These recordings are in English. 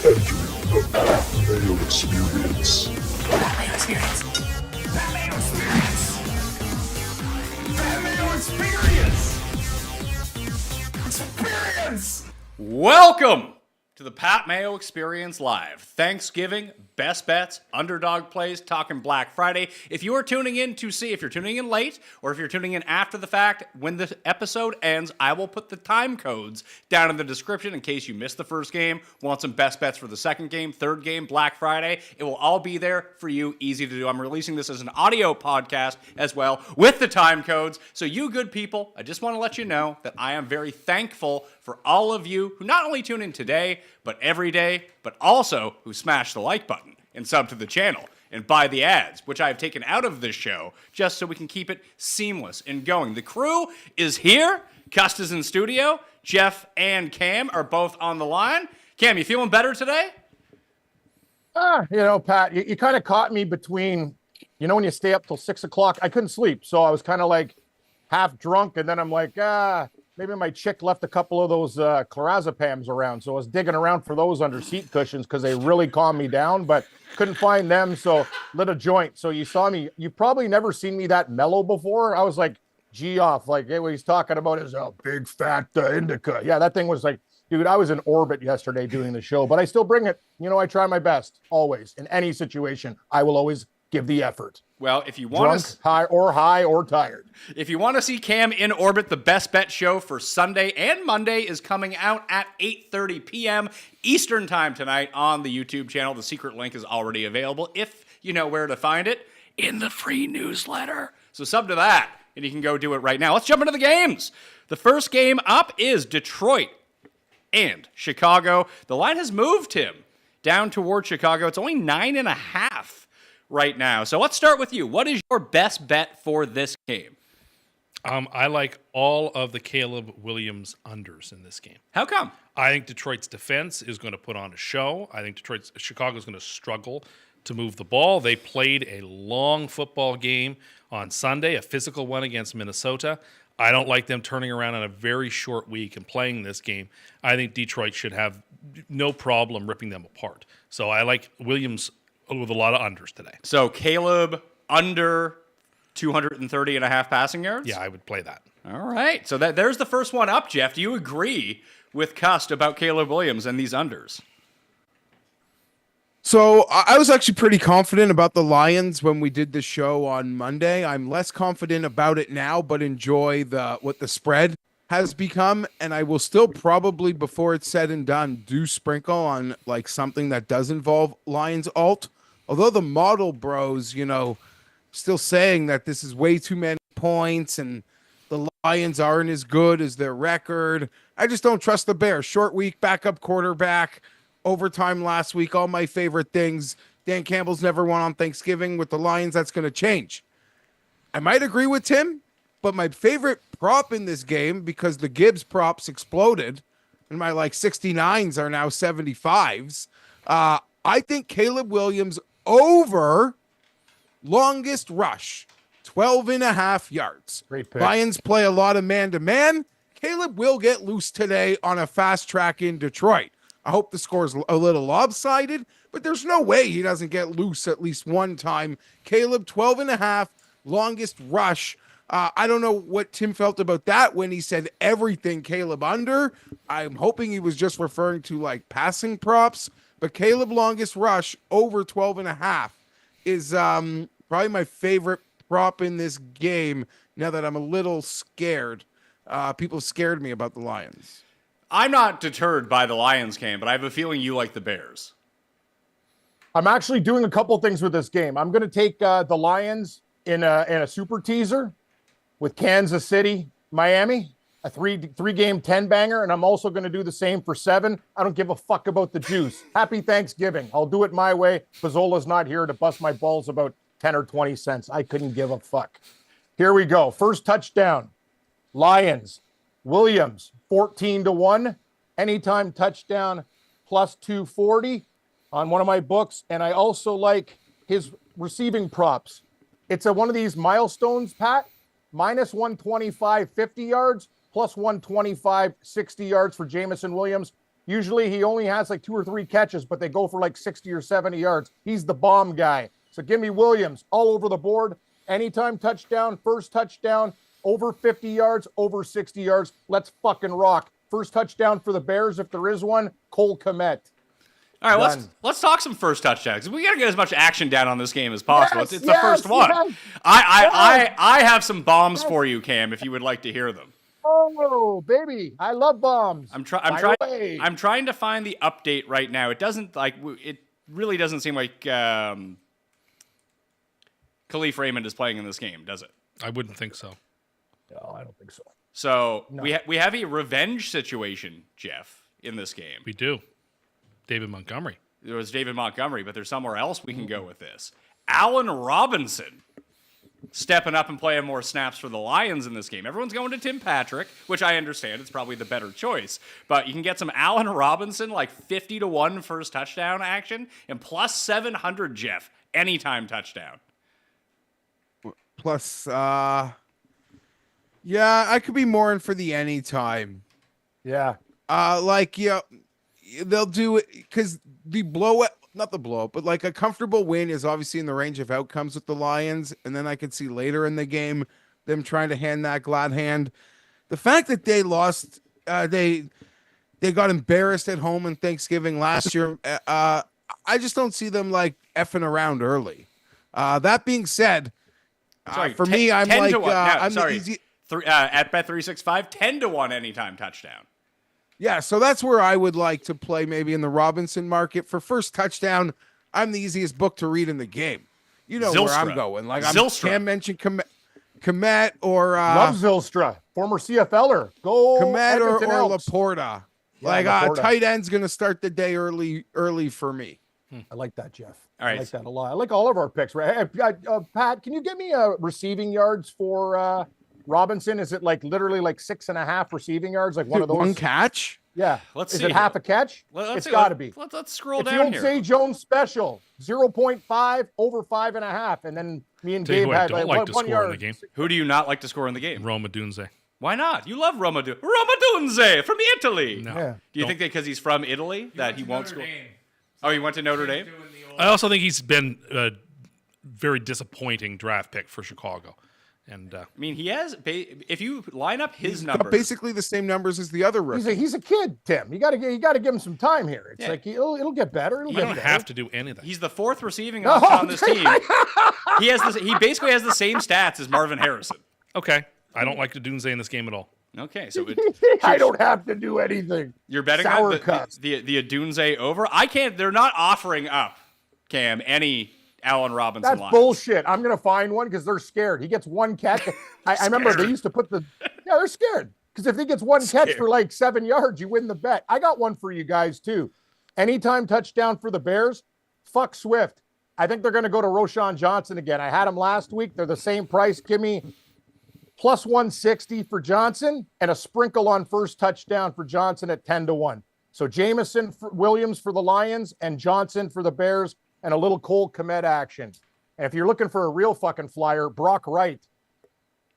The Mayo Experience. That Mayo Experience. That Mayo Experience. That Mayo Experience. Experience. Welcome to the Pat Mayo Experience Live. Thanksgiving, best bets, underdog plays, talking Black Friday. If you are tuning in to see, if you're tuning in late, or if you're tuning in after the fact, when the episode ends, I will put the time codes down in the description in case you missed the first game, want some best bets for the second game, third game, Black Friday. It will all be there for you, easy to do. I'm releasing this as an audio podcast as well with the time codes. So you good people, I just want to let you know that I am very thankful for all of you who not only tune in today, but every day, but also who smash the like button and sub to the channel and buy the ads, which I have taken out of this show just so we can keep it seamless and going. The crew is here. Cust is in studio. Geoff and Cam are both on the line. Cam, you feeling better today? Pat, you kind of caught me between, when you stay up till 6 o'clock, I couldn't sleep. So I was kind of like half drunk. And then I'm like, maybe my chick left a couple of those clorazepams around. So I was digging around for those under seat cushions because they really calmed me down, but couldn't find them. So lit a joint. So you saw me, you've probably never seen me that mellow before. I was like, Geoff, like what he's talking about is a big fat indica. Yeah, that thing was like, dude, I was in orbit yesterday doing the show, but I still bring it. I try my best always in any situation. I will always give the effort. Well, if you want to high or tired. If you want to see Cam in orbit, the Best Bet show for Sunday and Monday is coming out at 8:30 p.m. Eastern time tonight on the YouTube channel. The secret link is already available if you know where to find it in the free newsletter. So sub to that and you can go do it right now. Let's jump into the games. The first game up is Detroit and Chicago. The line has moved him down toward Chicago. It's only 9.5 right now. So let's start with you. What is your best bet for this game? I like all of the Caleb Williams unders in this game. How come? I think Detroit's defense is going to put on a show. I think Chicago's going to struggle to move the ball. They played a long football game on Sunday, a physical one against Minnesota. I don't like them turning around in a very short week and playing this game. I think Detroit should have no problem ripping them apart. So I like Williams with a lot of unders today. So Caleb under 230.5 passing yards? Yeah, I would play that. All right. So there's the first one up, Geoff. Do you agree with Cust about Caleb Williams and these unders? So I was actually pretty confident about the Lions when we did the show on Monday. I'm less confident about it now, but enjoy what the spread has become. And I will still probably, before it's said and done, do sprinkle on like something that does involve Lions alt. Although the model bros, still saying that this is way too many points and the Lions aren't as good as their record. I just don't trust the Bears. Short week, backup quarterback, overtime last week, all my favorite things. Dan Campbell's never won on Thanksgiving. With the Lions, that's going to change. I might agree with Tim, but my favorite prop in this game, because the Gibbs props exploded and my 69s are now 75s, I think Caleb Williams over longest rush, 12.5 yards. Great pick. Lions play a lot of man-to-man. Caleb will get loose today on a fast track in Detroit. I hope the score's a little lopsided, but there's no way he doesn't get loose at least one time. Caleb, 12.5, longest rush. I don't know what Tim felt about that when he said everything Caleb under. I'm hoping he was just referring to passing props, but Caleb longest rush over 12.5 is probably my favorite prop in this game now that I'm a little scared. People scared me about the Lions. I'm not deterred by the Lions game, but I have a feeling you like the Bears. I'm actually doing a couple things with this game. I'm going to take the Lions in a super teaser with Kansas City, Miami, a three game 10 banger. And I'm also going to do the same for 7. I don't give a fuck about the juice. Happy Thanksgiving. I'll do it my way. Fazzola's not here to bust my balls about 10 or 20 cents. I couldn't give a fuck. Here we go. First touchdown. Lions. Williams, 14-1. Anytime touchdown, plus 240 on one of my books. And I also like his receiving props. It's one of these milestones, Pat. Minus 125, 50 yards, plus 125, 60 yards for Jamison Williams. Usually he only has like 2 or 3 catches, but they go for like 60 or 70 yards. He's the bomb guy. So give me Williams all over the board. Anytime touchdown, first touchdown, over 50 yards, over 60 yards. Let's fucking rock. First touchdown for the Bears, if there is one, Cole Kmet. All right, let's talk some first touchdowns. We got to get as much action down on this game as possible. Yes, it's the first one. Yes. I have some bombs for you, Cam, if you would like to hear them. Oh, baby, I love bombs. I'm trying to find the update right now. It doesn't it really doesn't seem like Khalif Raymond is playing in this game, does it? I wouldn't think so. No, I don't think so. So we have a revenge situation, Geoff, in this game. We do. David Montgomery. There was David Montgomery, but there's somewhere else we can go with this. Allen Robinson stepping up and playing more snaps for the Lions in this game. Everyone's going to Tim Patrick, which I understand. It's probably the better choice. But you can get some Allen Robinson, like 50-1 first touchdown action, and plus 700, Geoff, anytime touchdown. Plus, yeah, I could be more in for the anytime. Yeah. They'll do it because not the blowout, but like a comfortable win is obviously in the range of outcomes with the Lions. And then I could see later in the game them trying to hand that glad hand. The fact that they lost, they got embarrassed at home in Thanksgiving last year. I just don't see them like effing around early. That being said, for me, I'm like, the easy. At Bet365, 10-1 anytime touchdown. Yeah, so that's where I would like to play maybe in the Robinson market. For first touchdown, I'm the easiest book to read in the game. You know where I'm going. Like Cam mentioned Kmet or love Zylstra, former CFLer. Go Kmet or Elks. Laporta. Yeah, Laporta. Tight end's going to start the day early for me. I like that, Geoff. All right. I like that a lot. I like all of our picks. Right? Pat, can you get me receiving yards for Robinson? Is it like literally like 6.5 receiving yards? Like one of those? One catch? Yeah. Let's Is see it half a catch? It's got to be. Let's scroll it's down the here. old Zay Jones special, 0.5 over 5.5. And then me and Gabe had don't like to score in the game. Who do you not like to score in the game? Roma Dunze. Why not? You love Roma Dunze from Italy. No. Yeah. Do you think that because he's from Italy that he won't score? Oh, he went to Notre Dame? I also think he's been a very disappointing draft pick for Chicago. And I mean, he has. If you line up his numbers, basically the same numbers as the other rookies. He's a kid, Tim. You got to give him some time here. It's like it'll get better. you don't have to do anything. he's the 4th receiving option on this team. He basically has the same stats as Marvin Harrison. Okay, I don't like the Dunze in this game at all. Okay, so I don't have to do anything. You're betting on the Adunze over. I can't. They're not offering up, Cam, any Allen Robinson. That's lines. bullshit. I'm gonna find one because they're scared. He gets one catch. I remember they used to put they're scared because if he gets one catch for like 7 yards, you win the bet. I got one for you guys too. Anytime touchdown for the Bears. Fuck Swift. I think they're gonna go to Roschon Johnson again. I had him last week. They're the same price. Give me plus 160 for Johnson and a sprinkle on first touchdown for Johnson at 10-1. So Jameson Williams for the Lions and Johnson for the Bears. And a little Cole Kmet action. And if you're looking for a real fucking flyer, Brock Wright.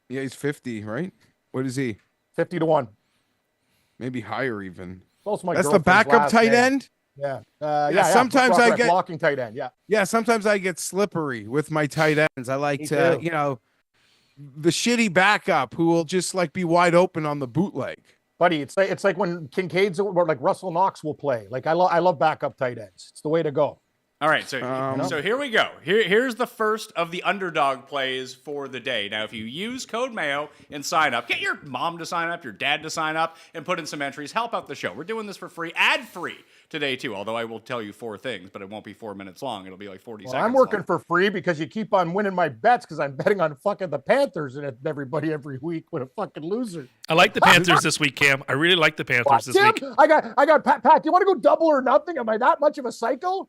Yeah, he's 50, right? What is he? 50-1. Maybe higher even. That's the backup tight end? Yeah. Sometimes I get blocking tight end. Yeah. Yeah, sometimes I get slippery with my tight ends. I like to, the shitty backup who will just like be wide open on the bootleg. Buddy, it's like when Kincaid's or like Russell Knox will play. Like I love backup tight ends. It's the way to go. All right, so here we go. Here's the first of the underdog plays for the day. Now, if you use code Mayo and sign up, get your mom to sign up, your dad to sign up, and put in some entries. Help out the show. We're doing this for free, ad-free today, too, although I will tell you 4 things, but it won't be 4 minutes long. It'll be like 40 seconds I'm working for free because you keep on winning my bets because I'm betting on fucking the Panthers and everybody every week with a fucking loser. I like the Panthers this week, Cam. I really like the Panthers this week. I got Pat. Do you want to go double or nothing? Am I that much of a psycho?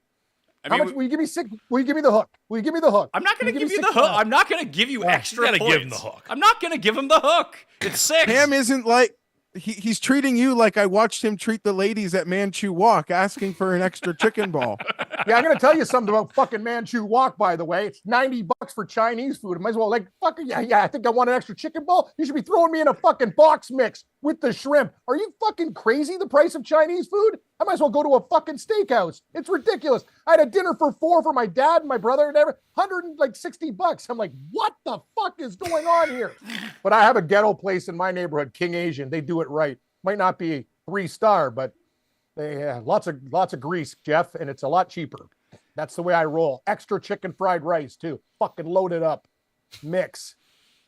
How much will you give me? Will you give me the hook? Will you give me the hook? I'm not going to give you the hook. I'm not going to give you extra you gotta points. give him the hook. I'm not going to give him the hook. It's 6. Cam isn't like He's treating you like I watched him treat the ladies at Manchu Walk, asking for an extra chicken ball. Yeah, I'm gonna tell you something about fucking Manchu Walk, by the way. It's $90 for Chinese food. I might as well fucking yeah, I think I want an extra chicken ball. You should be throwing me in a fucking box mix with the shrimp. Are you fucking crazy? The price of Chinese food? I might as well go to a fucking steakhouse. It's ridiculous. I had a dinner for 4 for my dad and my brother and everything. $160. I'm like, what the fuck is going on here? But I have a ghetto place in my neighborhood, King Asian. They do it right. Might not be 3-star, but they have lots of grease, Geoff, and it's a lot cheaper. That's the way I roll. Extra chicken fried rice too. Fucking load it up. Mix.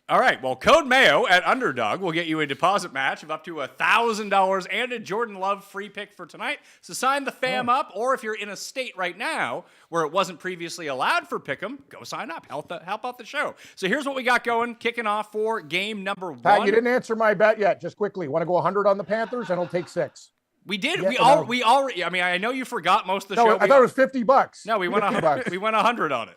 All right. Well, Code Mayo at Underdog will get you a deposit match of up to $1,000 and a Jordan Love free pick for tonight. So sign the fam up, or if you're in a state right now where it wasn't previously allowed for Pick'em, go sign up. Help out the show. So here's what we got going, kicking off for game number 1. Pat, you didn't answer my bet yet. Just quickly, want to go 100 on the Panthers, and I'll take 6. We did. Yeah, we already. I mean, I know you forgot most of the No, show. I thought it was $50. No, we went $100. We went 100 on it.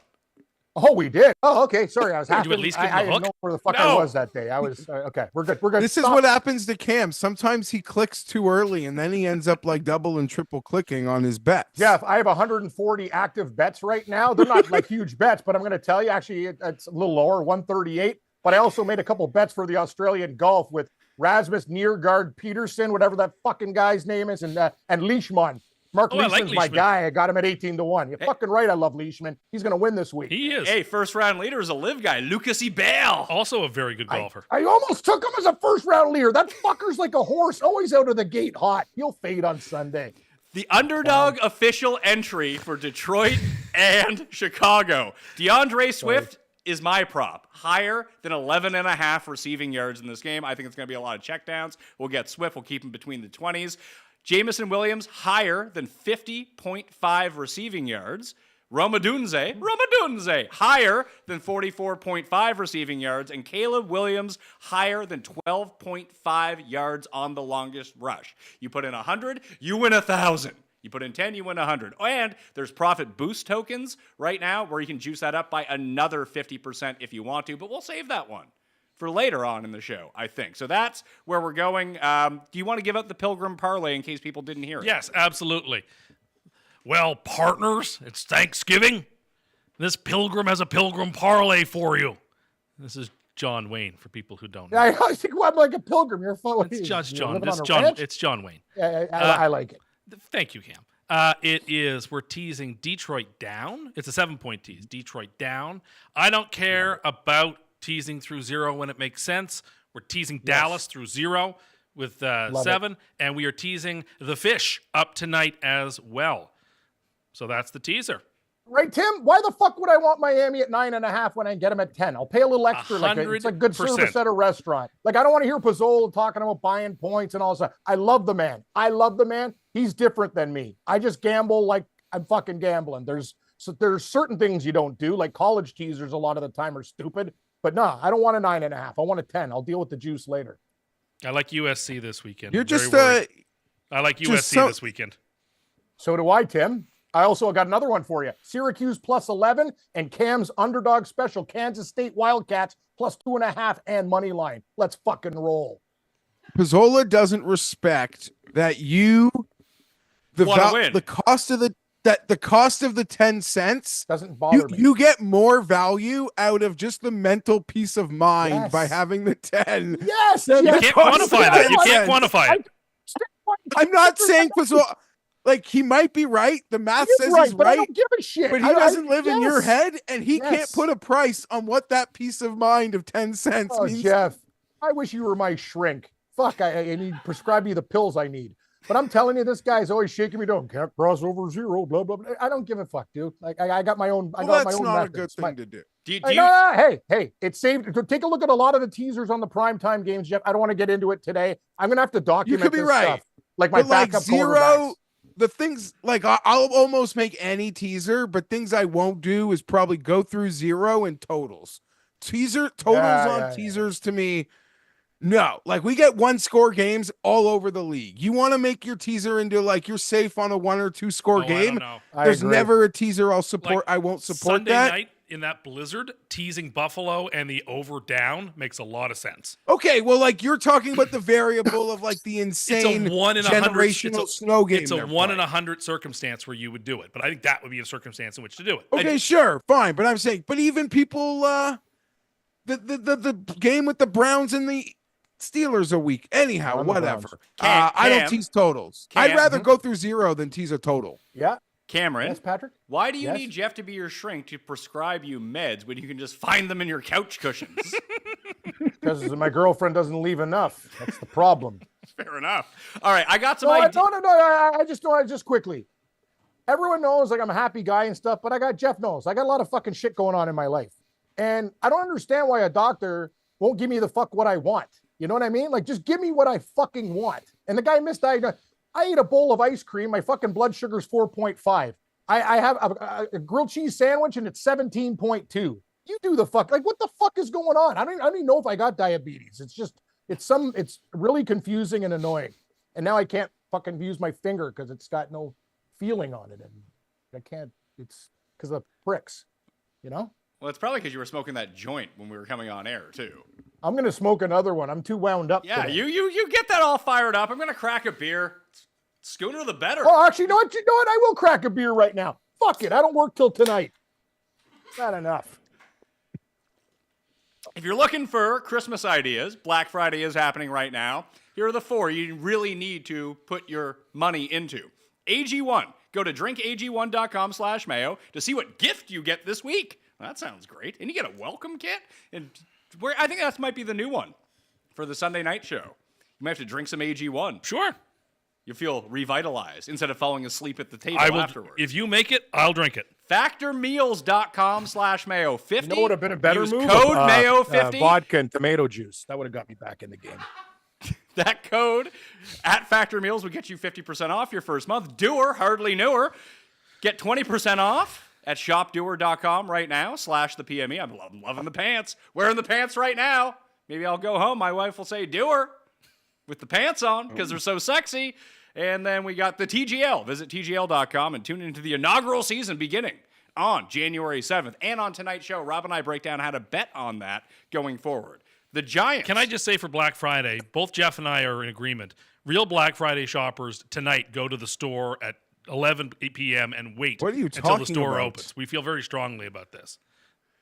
Oh, we did. Oh, okay. Sorry, I was happy. you at least give him I a didn't hook? know where the fuck No. I was that day. I was okay. We're good. We're good. This is Stop. what happens to Cam. Sometimes he clicks too early, and then he ends up like double and triple clicking on his bets. Jeff, I have 140 active bets right now. They're not like huge bets, but I'm going to tell you, actually, it's a little lower, 138. But I also made a couple bets for the Australian golf with Rasmus Niergaard Peterson, whatever that fucking guy's name is, and Leishman. Mark I like Leishman's my Leishman. guy. I got him at 18-1. You're fucking right. I love Leishman. He's going to win this week. He is Hey, first round leader is a live guy, Lucas Ebale. also a very good golfer. I almost took him as a first-round leader. That fucker's like a horse, always out of the gate hot. He'll fade on Sunday. The Underdog official entry for Detroit and Chicago. DeAndre Swift is my prop. Higher than 11.5 receiving yards in this game. I think it's going to be a lot of checkdowns. We'll get Swift. We'll keep him between the 20s. Jamison Williams, higher than 50.5 receiving yards. Romadunze, higher than 44.5 receiving yards. And Caleb Williams, higher than 12.5 yards on the longest rush. You put in 100, you win 1,000. You put in 10, you win 100. And there's profit boost tokens right now where you can juice that up by another 50% if you want to, but we'll save that one for later on in the show, I think. So that's where we're going. Do you want to give up the Pilgrim Parlay in case people didn't hear it? Yes, absolutely. Well, partners, it's Thanksgiving. This Pilgrim has a Pilgrim Parlay for you. This is John Wayne for people who don't know. I think I'm like a pilgrim. You're fun. It's just John. Living It's on a John. ranch? It's John Wayne. Yeah, I like it. Thank you, Cam. We're teasing Detroit down. It's a 7-point tease. Detroit down. I don't care about teasing through 0 when it makes sense. We're teasing Dallas through 0 with 7, and we are teasing the Fish up tonight as well. So that's the teaser. Right, Tim? Why the fuck would I want Miami at 9.5 when I can get them at 10? I'll pay a little extra. It's a good 100%. service at a restaurant. Like, I don't want to hear Pizzola talking about buying points and all that. I love the man. He's different than me. I just gamble like I'm fucking gambling. There's certain things you don't do, like college teasers a lot of the time are stupid. But no, I don't want a 9.5. I want a 10. I'll deal with the juice later. I like USC this weekend. You're I'm very just worried. I like just USC this weekend. So do I, Tim. I also got another one for you. Syracuse plus 11 and Cam's underdog special. Kansas State Wildcats plus 2.5 and money line. Let's fucking roll. Pizzola doesn't respect that Wanna win. the cost of the 10 cents Doesn't bother me. you get more value out of just the mental peace of mind Yes. by having the 10. Yes. You You yes, can't cost quantify that. You can't $10. quantify it. I'm not saying Pizzola, like, he might be right. The math He's says right, he's but I right, don't give a shit. but he doesn't live in your yes. head, and he can't Yes. put a price on what that peace of mind of 10 cents Oh, means. Jeff, I wish you were my shrink. Fuck, I need prescribe me the pills I need. But I'm telling you, this guy's always shaking me down. Can't cross over 0, blah, blah, blah. I don't give a fuck, dude. Like, I got my own. I Well, got my that's own not a methods. good thing to do. Do you, Hey, it's saved. Take a look at a lot of the teasers on the primetime games, Jeff. I don't want to get into it today. I'm going to have to document could be this right. stuff. Like my But like backup 0, quarterbacks. the things like I'll almost make any teaser, but things I won't do is probably go through 0 and totals. Totals on teasers to me. No, like we get 1-score games all over the league. You want to make your teaser into like you're safe on a 1 or 2 score Oh, game. I don't know. I There's agree. never a teaser I'll support. Like, I won't support Sunday that. night in that blizzard, teasing Buffalo and the over down makes a lot of sense. Okay, well, like you're talking about the variable of like the insane It's a 1 in 100 generational snow game. It's a they're 1 in playing. 100 circumstance where you would do it, but I think that would be a circumstance in which to do it. Okay, sure, fine, but I'm saying, but even people, the game with the Browns and the Steelers a week. Anyhow, On the whatever. Cam- I don't Cam- tease totals. Cam- I'd rather go through 0 than tease a total. Yeah. Cameron, Yes, Patrick. why do you Yes? need Geoff to be your shrink to prescribe you meds when you can just find them in your couch cushions? Because my girlfriend doesn't leave enough. That's the problem. Fair enough. All right, I got some No, ideas. I just know. Just quickly. Everyone knows like I'm a happy guy and stuff, but Jeff knows I got a lot of fucking shit going on in my life, and I don't understand why a doctor won't give me the fuck what I want. You know what I mean? Like, just give me what I fucking want. And the guy misdiagnosed. I ate a bowl of ice cream. My fucking blood sugar is 4.5. I have a grilled cheese sandwich and it's 17.2. You do the fuck. Like, what the fuck is going on? I don't even know if I got diabetes. It's really confusing and annoying. And now I can't fucking use my finger because it's got no feeling on it. And I can't, it's because of pricks, you know? Well, it's probably because you were smoking that joint when we were coming on air, too. I'm going to smoke another one. I'm too wound up. Yeah, today. you get that all fired up. I'm going to crack a beer. Schooner the better. Oh, actually, you know what? I will crack a beer right now. Fuck it. I don't work till tonight. Not enough. If you're looking for Christmas ideas, Black Friday is happening right now. Here are the 4 you really need to put your money into. AG1. Go to drinkag1.com/mayo to see what gift you get this week. Well, that sounds great. And you get a welcome kit. And I think that might be the new one for the Sunday night show. You might have to drink some AG1. Sure. You feel revitalized instead of falling asleep at the table I will, afterwards. if you make it, I'll drink it. Factormeals.com/mayo50. You know what would have been a better Use move? code Mayo50. Vodka and tomato juice. That would have got me back in the game. That code at Factor Meals will get you 50% off your first month. Doer, hardly newer. Get 20% off at shopdoer.com right now, /the PME. I'm loving the pants. Wearing the pants right now. Maybe I'll go home. My wife will say, Doer, with the pants on because they're so sexy. And then we got the TGL. Visit TGL.com and tune into the inaugural season beginning on January 7th. And on tonight's show, Rob and I break down how to bet on that going forward. The Giants. Can I just say for Black Friday, both Geoff and I are in agreement. Real Black Friday shoppers tonight go to the store at 11 p.m. and wait What are you until the talking store about? opens. We feel very strongly about this.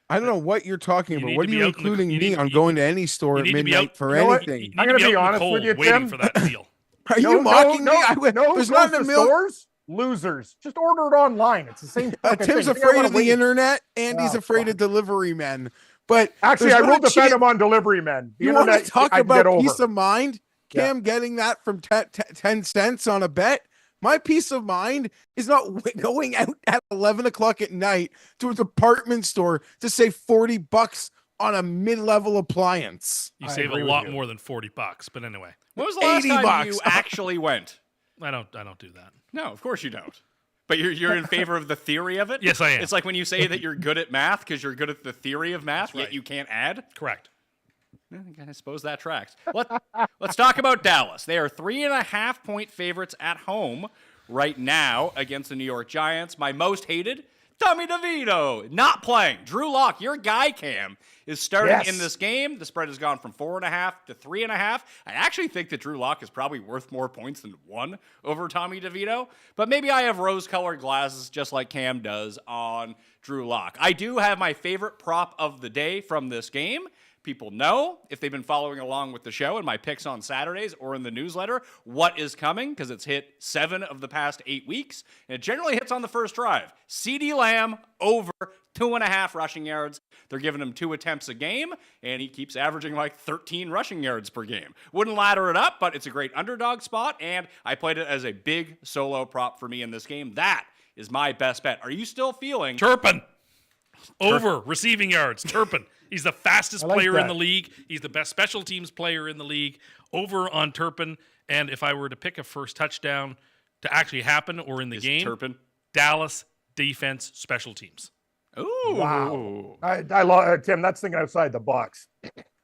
I don't know what you're talking You about. need What to are be you out in the- including you me need- on you- going to any store You at need to be midnight out- for You know what? anything? I'm gonna be out in the honest cold with you, waiting Tim. for that deal. Are you mocking me? There's not in a the million. stores. Losers. Just order it online. It's the same fucking Tim's thing. You think I afraid wanna of the wait? internet, and he's Oh, afraid of fuck. delivery men. But Actually, there's I not will a defend chance- him on delivery men. The You want to internet, talk I can get about over. peace of mind? Yeah. Cam getting that from 10 cents on a bet? My peace of mind is not going out at 11 o'clock at night to a department store to save $40 on a mid-level appliance. You I save a agree with lot you. more than $40. But anyway, When was the last time $80. you actually went? I don't do that. No, of course you don't. But you're in favor of the theory of it? Yes, I am. It's like when you say that you're good at math because you're good at the theory of math, yet right. you can't add. Correct. I suppose that tracks. Let's talk about Dallas. They are 3.5-point favorites at home right now against the New York Giants. My most hated, Tommy DeVito, not playing. Drew Lock, your guy, Cam, is starting Yes. in this game. The spread has gone from 4.5 to 3.5. I actually think that Drew Lock is probably worth more points than 1 over Tommy DeVito. But maybe I have rose-colored glasses just like Cam does on Drew Lock. I do have my favorite prop of the day from this game. People know, if they've been following along with the show and my picks on Saturdays or in the newsletter, what is coming, because it's hit 7 of the past 8 weeks, and it generally hits on the first drive. CeeDee Lamb over 2.5 rushing yards. They're giving him 2 attempts a game, and he keeps averaging like 13 rushing yards per game. Wouldn't ladder it up, but it's a great underdog spot, and I played it as a big solo prop for me in this game. That is my best bet. Are you still feeling... Turpin. Over receiving yards. Turpin. He's the fastest I like player in that. the league. He's the best special teams player in the league. Over on Turpin. And if I were to pick a first touchdown to actually happen or in the game, Turpin? Dallas defense special teams. Ooh. Wow. I love Tim. That's thinking outside the box.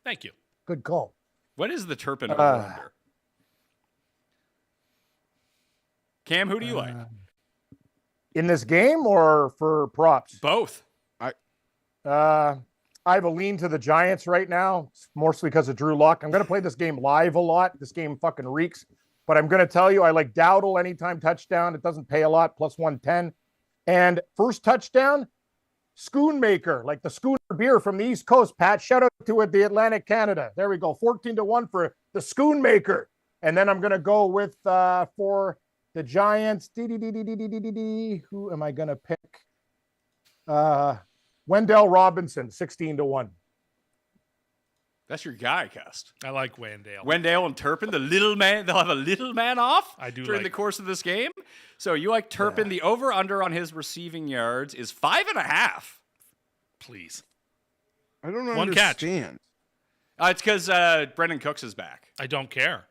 Thank you. Good call. What is the Turpin over-under? Cam, who do you like? In this game or for props? Both. I have a lean to the Giants right now, mostly because of Drew Lock. I'm going to play this game live a lot. This game fucking reeks. But I'm going to tell you, I like Dowdle anytime touchdown. It doesn't pay a lot, plus 110. And first touchdown, Schoonmaker, like the Schooner beer from the East Coast, Pat. Shout out to it, the Atlantic Canada. There we go, 14-1 for the Schoonmaker. And then I'm going to go with, for the Giants, who am I going to pick? Wendell Robinson, 16-1. That's your guy, Cust. I like Wendell. Wendell and Turpin, the little man. They'll have a little man off during like the course of this game. So you like Turpin. Yeah. The over-under on his receiving yards is 5.5. Please. I don't One understand. Catch. It's because Brendan Cooks is back. I don't care.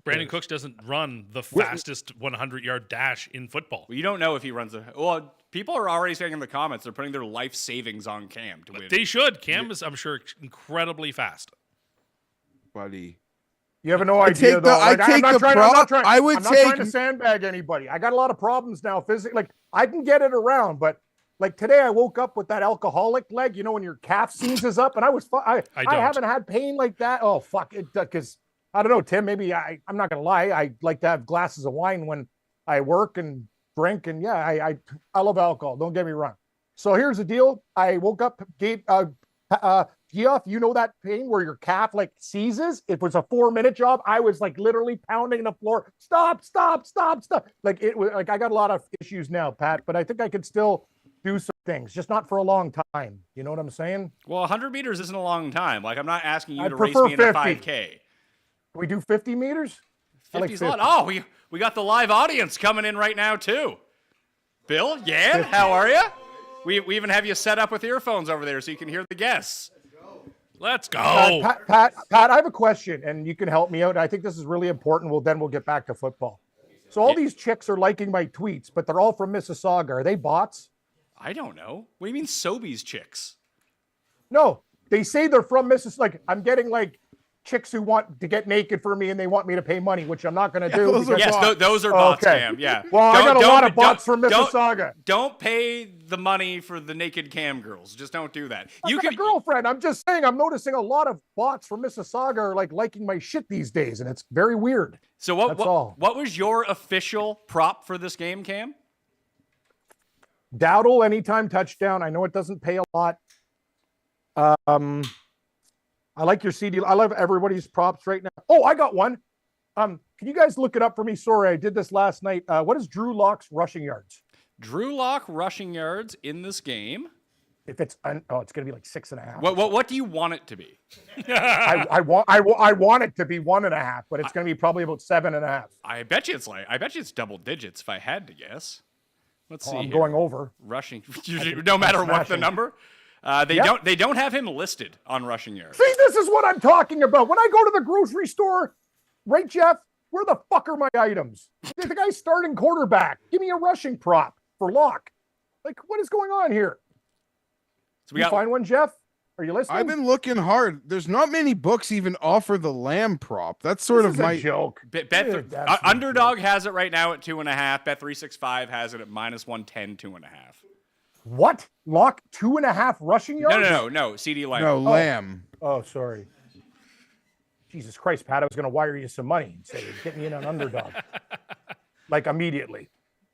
Brandon Cooks doesn't run the fastest 100-yard dash in football. Well, you don't know if he runs a... Well, people are already saying in the comments they're putting their life savings on Cam to win. They should. Cam is, I'm sure, incredibly fast. Buddy. You have no idea, though. I'm not trying to sandbag anybody. I got a lot of problems now physically. Like, I can get it around, but like today I woke up with that alcoholic leg, when your calf seizes up, and I haven't had pain like that. Oh, fuck it, because... I don't know, Tim, maybe I'm not going to lie. I like to have glasses of wine when I work and drink. And yeah, I love alcohol. Don't get me wrong. So here's the deal. I woke up, Geoff, you know that pain where your calf like seizes? It was a 4-minute job. I was like literally pounding the floor. Stop. Like it was like, I got a lot of issues now, Pat, but I think I could still do some things, just not for a long time. You know what I'm saying? Well, 100 meters isn't a long time. Like I'm not asking you to race me in a 5K. Can we do 50 meters? 50's a lot. Oh, we got the live audience coming in right now, too. Bill, Yan, how are you? We even have you set up with earphones over there so you can hear the guests. Let's go. Pat, I have a question, and you can help me out. I think this is really important. We'll get back to football. So all these chicks are liking my tweets, but they're all from Mississauga. Are they bots? I don't know. What do you mean Sobeys chicks? No, they say they're from Mississauga. Like, I'm getting like chicks who want to get naked for me and they want me to pay money, which I'm not going to do. Those are bots, Cam. Yeah. Well, I got a lot of bots from Mississauga. Don't pay the money for the naked cam girls. Just don't do that. You got a girlfriend. I'm just saying, I'm noticing a lot of bots from Mississauga are like liking my shit these days, and it's very weird. So what was your official prop for this game, Cam? Dowdle anytime touchdown. I know it doesn't pay a lot. I like your CD. I love everybody's props right now. Oh, I got one. Can you guys look it up for me? Sorry, I did this last night. What is Drew Lock's rushing yards? Drew Lock rushing yards in this game. If it's it's going to be like 6.5. What do you want it to be? I want it to be 1.5, but it's going to be probably about 7.5. I bet you it's double digits if I had to guess. Let's see. I'm going over rushing, no matter what the number. They don't have him listed on rushing yards. See, this is what I'm talking about. When I go to the grocery store, right, Geoff? Where the fuck are my items? The guy's starting quarterback. Give me a rushing prop for Lock. Like, what is going on here? So you find one, Geoff? Are you listening? I've been looking hard. There's not many books even offer the lamb prop. That's sort of my joke. Underdog has it right now at 2.5. Bet365 has it at -110, 2.5. What? Lock 2.5 rushing yards? No. CD Lamb. No, Lamb. Oh, sorry. Jesus Christ, Pat, I was going to wire you some money and say, get me in on Underdog. Like immediately.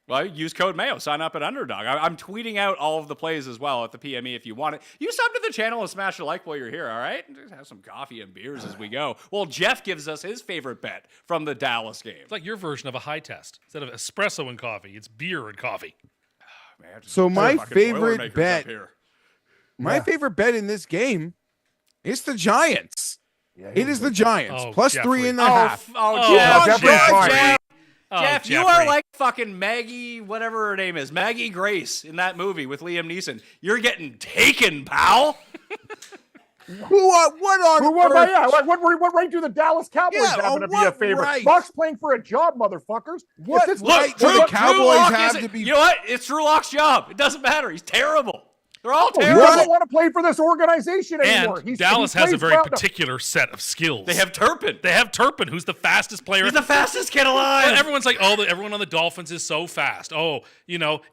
Well, use code Mayo. Sign up at Underdog. I'm tweeting out all of the plays as well at the PME if you want it. You sub to the channel and smash a like while you're here, all right? Just have some coffee and beers as we go. Well, Geoff gives us his favorite bet from the Dallas game. It's like your version of a high test. Instead of espresso and coffee, it's beer and coffee. Man, so my favorite bet, favorite bet in this game is the Giants. Yeah, it is the Giants plus Jeffrey. 3.5. Geoff, you are like fucking Maggie, whatever her name is, Maggie Grace in that movie with Liam Neeson. You're getting taken, pal. What right do the Dallas Cowboys happen to be a favorite? Right? Buck's playing for a job, motherfuckers. Look, Drew Cowboys have to be. You know what? It's Drew Lock's job. It doesn't matter. He's terrible. They're all He terrible. doesn't want to play for this organization anymore. And Dallas has a plays very well. particular set of skills. They have Turpin. They have Turpin, who's the fastest player. He's the fastest kid alive. Well, everyone's like, oh, everyone on the Dolphins is so fast. Oh,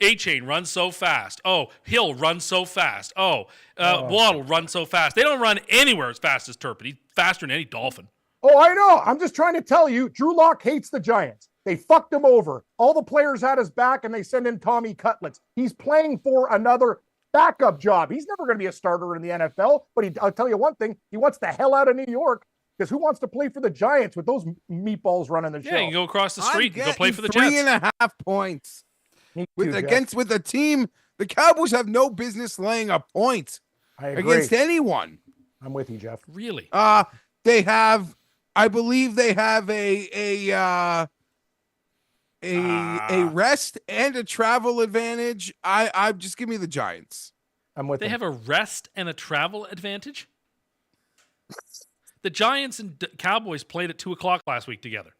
A-Chain runs so fast. Oh, Hill runs so fast. Oh, Waddle runs so fast. They don't run anywhere as fast as Turpin. He's faster than any Dolphin. Oh, I know. I'm just trying to tell you, Drew Lock hates the Giants. They fucked him over. All the players had his back, and they send in Tommy Cutlets. He's playing for another backup job. He's never going to be a starter in the NFL, but I'll tell you one thing. He wants the hell out of New York, because who wants to play for the Giants with those meatballs running the show? Yeah, you can go across the street and go play for the Jets. Jets. 3.5 points. With Jeff. a team, the Cowboys have no business laying a point I agree. against anyone. I'm with you, Jeff. Really? They have, I believe they have a rest and a travel advantage. I just give me the Giants. I'm with They him. have a rest and a travel advantage? The Giants and Cowboys played at 2 o'clock last week together.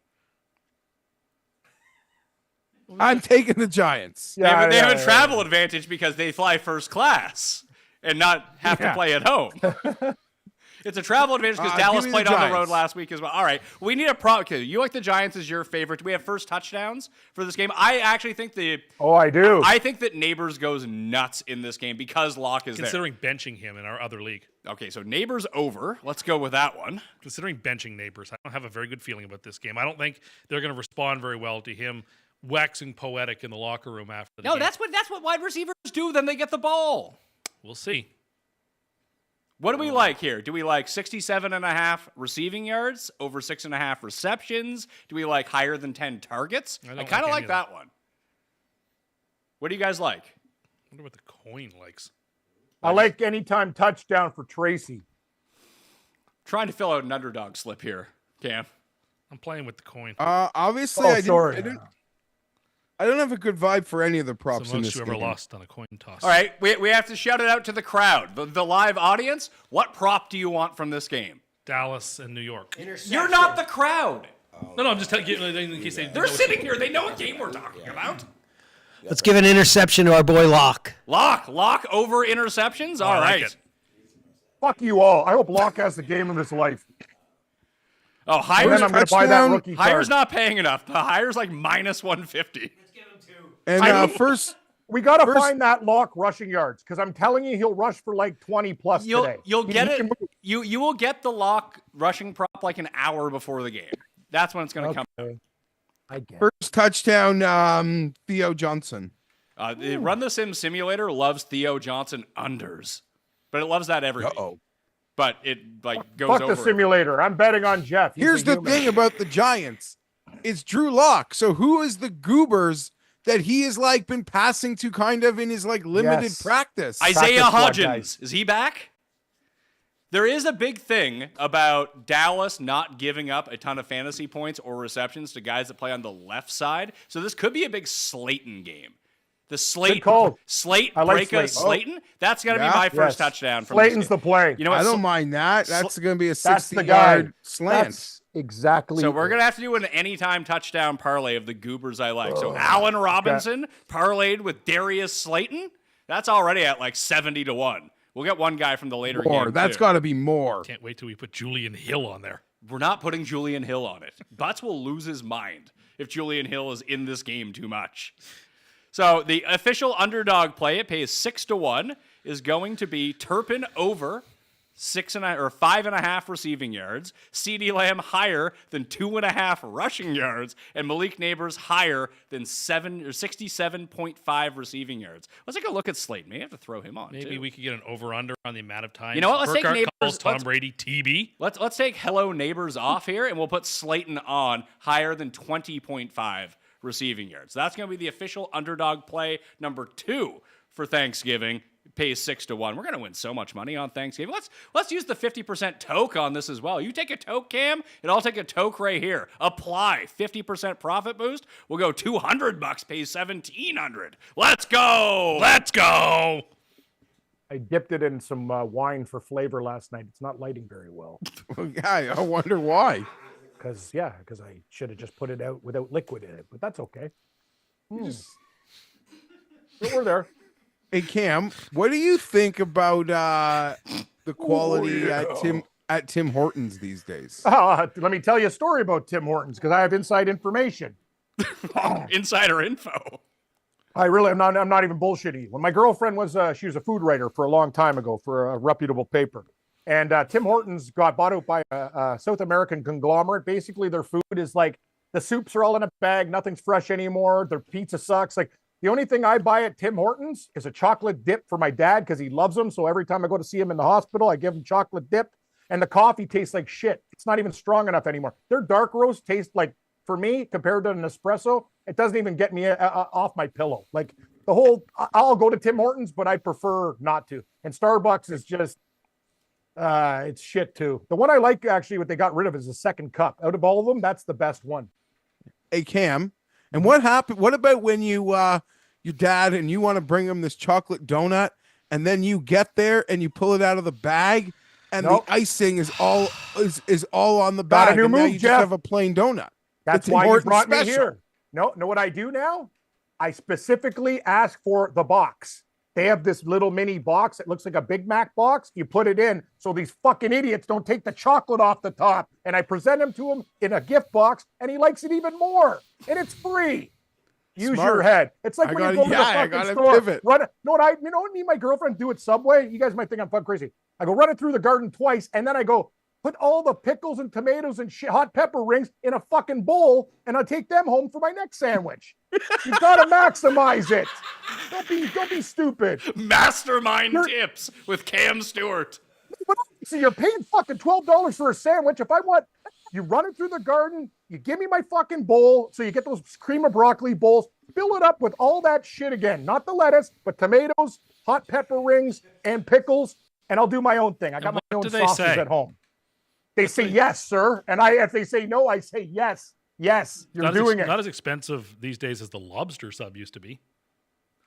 I'm taking the Giants. They have a travel advantage because they fly first class and not have to play at home. It's a travel advantage because Dallas give me played the on the road Giants. last week as well. All right, we need a pro. Okay, you like the Giants as your favorite. Do we have first touchdowns for this game? I actually think Oh, I do. I think that Neighbors goes nuts in this game because Locke is Considering benching him in our other league. there. Okay, so Neighbors over. Let's go with that one. Considering benching Neighbors, I don't have a very good feeling about this game. I don't think they're going to respond very well to him waxing poetic in the locker room after the game. That's what wide receivers do. Then they get the ball. We'll see. What do we like here? Do we like 67.5 receiving yards, over 6.5 receptions? Do we like higher than 10 targets? I kind of like that one. What do you guys like? I wonder what the coin likes. I like anytime touchdown for Tracy. Trying to fill out an underdog slip here, Cam. I'm playing with the coin. Obviously, I don't have a good vibe for any of the props So in most this you ever game. lost on a coin toss. All right, we have to shout it out to the crowd, the live audience. What prop do you want from this game? Dallas and New York. You're not the crowd. No, I'm just telling you in case They're sitting here. They know what game we're talking about. Let's give an interception to our boy Locke. Lock over interceptions? All I like right. it. Fuck you all. I hope Locke has the game of his life. Oh, And Hire's, then I'm going to buy that touchdown. rookie Hire's card. not paying enough. The Hire's like minus 150. And first, We got to find that Locke rushing yards, because I'm telling you, he'll rush for like 20 plus today. You'll He get can it. move. You will get the Lock rushing prop like an hour before the game. That's when it's going to come. Okay. I get it. first touchdown, Theo Johnson. The Run the Sim Simulator loves Theo Johnson unders, but it loves that every week. But it like goes Fuck over. the simulator. I'm betting on Geoff. He's Here's a the human. thing about the Giants. It's Drew Lock. So who is the goobers that he has like been passing to kind of in his like limited Yes. practice? Isaiah Practice squad Hodgins, is he back? There is a big thing about Dallas not giving up a ton of fantasy points or receptions to guys that play on the left side. So this could be a big Slayton game. The Slate, call. Slate, I like Breaka, Slayton. Slayton. That's gonna Yeah. be my first Yes. touchdown from Slayton's this game. the play. You know what? I don't mind that. That's going to be a That's the guy. 60-yard slant. That's exactly. So we're gonna have to do an anytime touchdown parlay of the goobers I like. So Allen Robinson parlayed with Darius Slayton. That's already at like 70-1. We'll get one guy from the later More. game. That's too. got to be more. Can't wait till we put Julian Hill on there. We're not putting Julian Hill on it. Butts will lose his mind if Julian Hill is in this game too much. So the official underdog play, it pays 6-1, is going to be Turpin over 5.5 receiving yards, CeeDee Lamb higher than 2.5 rushing yards, and Malik Neighbors higher than 67.5 receiving yards. Let's take a look at Slayton. May have to throw him on. Maybe too. we could get an over-under on the amount of times. You know what? Let's take Burkhardt Neighbors- calls Tom let's- Brady TB. Let's take Hello Neighbors off here, and we'll put Slayton on higher than 20.5 receiving yards. That's going to be the official underdog play number 2 for Thanksgiving. It pays 6-1. We're going to win so much money on Thanksgiving. Let's use the 50% toke on this as well. You take a toke, Cam, and I'll take a toke right here. Apply 50% profit boost. We'll go $200. Pays $1,700. Let's go. Let's go. I dipped it in some wine for flavor last night. It's not lighting very well. Yeah, I wonder why. Because I should have just put it out without liquid in it, but that's okay. But we're there. Hey Cam, what do you think about the quality at Tim Hortons these days? Let me tell you a story about Tim Hortons because I have inside information. Insider info. I'm not even bullshitting you. When my girlfriend was, she was a food writer for a long time ago for a reputable paper. And Tim Hortons got bought out by a South American conglomerate. Basically, their food is like the soups are all in a bag. Nothing's fresh anymore. Their pizza sucks. Like the only thing I buy at Tim Hortons is a chocolate dip for my dad because he loves them. So every time I go to see him in the hospital, I give him chocolate dip. And the coffee tastes like shit. It's not even strong enough anymore. Their dark roast tastes like, for me, compared to an espresso, it doesn't even get me off my pillow. Like the whole, I'll go to Tim Hortons, but I prefer not to. And Starbucks is just, it's shit too. The one I like actually, what they got rid of is the second cup. Out of all of them, that's the best one. Hey Cam, and what happened? What about when your dad and you want to bring him this chocolate donut, and then you get there and you pull it out of the bag, and the icing is all on the bag. Got a new and now move, you Geoff. just have a plain donut. That's It's why you Hortons brought me special. here. No, know what I do now? I specifically ask for the box. They have this little mini box that looks like a Big Mac box. You put it in so these fucking idiots don't take the chocolate off the top. And I present him to him in a gift box, and he likes it even more. And it's free. Use Smart. your head. It's like I when gotta- you go to the yeah, I fucking gotta store. pivot. Run it. You know what me and my girlfriend do at Subway? You guys might think I'm fucking crazy. I go run it through the garden twice, and then I go put all the pickles and tomatoes and hot pepper rings in a fucking bowl, and I'll take them home for my next sandwich. You've got to maximize it. Don't be stupid. Mastermind tips with Cam Stewart. So you're paying fucking $12 for a sandwich. If I want, you run it through the garden, you give me my fucking bowl, so you get those cream of broccoli bowls, fill it up with all that shit again. Not the lettuce, but tomatoes, hot pepper rings, and pickles, and I'll do my own thing. I got my what own do they sauces say? at home. They say yes, sir. And if they say no, I say yes. Yes, you're doing it. Not as expensive these days as the lobster sub used to be.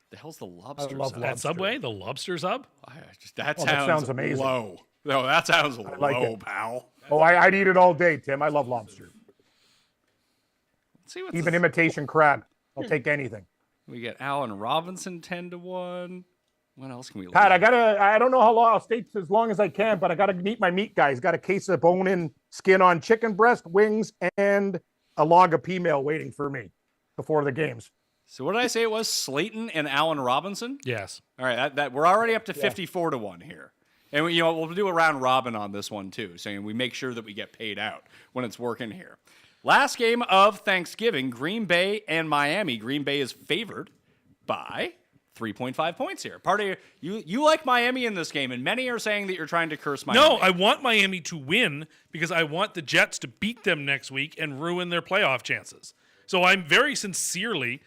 The hell's the lobster? love sub? lobster. At Subway, the lobster sub. That Oh, that sounds amazing. low. No, that sounds low, like it. pal. Oh, I'd eat it all day, Tim. I love lobster. Let's see what's Even this- imitation crab. I'll take anything. We get Allen Robinson 10-1. What else can we look Pat, at? I don't know how long I'll stay as long as I can, but I gotta meet my meat guys. Got a case of bone-in skin on chicken breast, wings, and a log of P-mail waiting for me before the games. So what did I say it was? Slayton and Allen Robinson? Yes. All right, that we're already up to 54-1 here. And we'll do a round robin on this one too, saying we make sure that we get paid out when it's working here. Last game of Thanksgiving, Green Bay and Miami. Green Bay is favored by 3.5 points here. Part of you like Miami in this game, and many are saying that you're trying to curse Miami. No, I want Miami to win because I want the Jets to beat them next week and ruin their playoff chances. So I'm very sincerely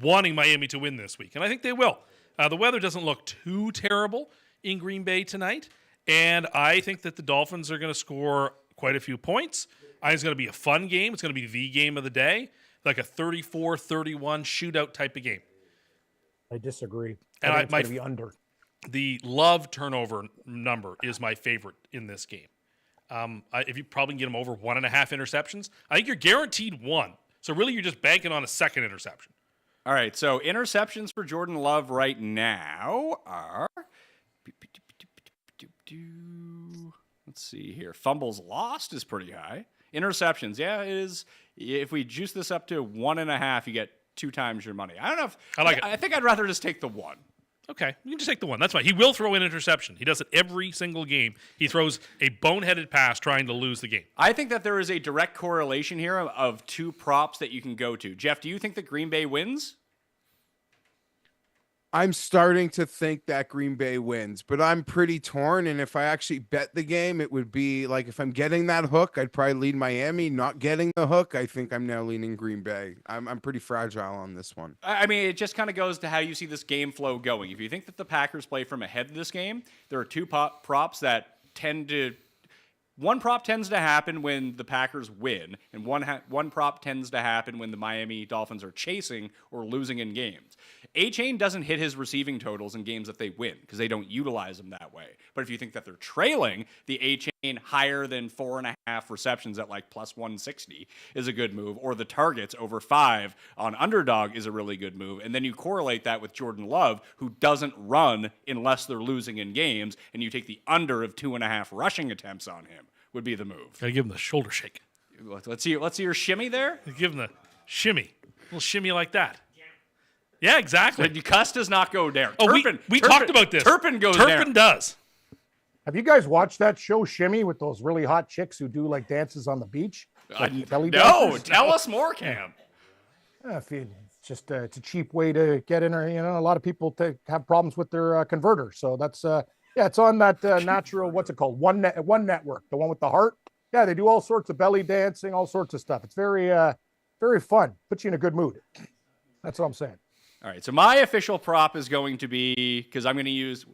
wanting Miami to win this week, and I think they will. The weather doesn't look too terrible in Green Bay tonight, and I think that the Dolphins are going to score quite a few points. I think it's going to be a fun game. It's going to be the game of the day, like a 34-31 shootout type of game. I disagree. And I think it's my- gonna be under. The Love turnover number is my favorite in this game. If you probably get him over 1.5 interceptions, I think you're guaranteed one. So really, you're just banking on a second interception. All right, so interceptions for Jordan Love right now are. Let's see here. Fumbles lost is pretty high. Interceptions, yeah, it is. If we juice this up to 1.5, you get 2 times your money. I don't know if I like it. I think I'd rather just take the 1. Okay, you can just take the one. That's fine. He will throw an interception. He does it every single game. He throws a boneheaded pass trying to lose the game. I think that there is a direct correlation here of 2 props that you can go to. Geoff, do you think that Green Bay wins? I'm starting to think that Green Bay wins, but I'm pretty torn. And if I actually bet the game, it would be like if I'm getting that hook, I'd probably lean Miami. Not getting the hook, I think I'm now leaning Green Bay. I'm pretty fragile on this one. I mean, it just kind of goes to how you see this game flow going. If you think that the Packers play from ahead of this game, there are 2 props that tend to. One prop tends to happen when the Packers win, and one prop tends to happen when the Miami Dolphins are chasing or losing in games. A-Chain doesn't hit his receiving totals in games that they win because they don't utilize them that way. But if you think that they're trailing, the A-Chain higher than 4.5 receptions at like plus 160 is a good move, or the targets over 5 on underdog is a really good move. And then you correlate that with Jordan Love, who doesn't run unless they're losing in games, and you take the under of 2.5 rushing attempts on him would be the move. Gotta give him the shoulder shake. Let's see your shimmy there. Give him the shimmy. A little shimmy like that. Yeah, exactly. Cuss does not go there. Oh, Turpin, we talked about this. Turpin goes there. Turpin does. Have you guys watched that show Shimmy with those really hot chicks who do like dances on the beach? Like belly No, dancers? tell us more, Cam. It's just it's a cheap way to get in. A lot of people have problems with their converter. So that's it's on that natural. What's it called? One network, the one with the heart. Yeah, they do all sorts of belly dancing, all sorts of stuff. It's very very fun. Puts you in a good mood. That's what I'm saying. All right, so my official prop is going to be, because I'm going to use.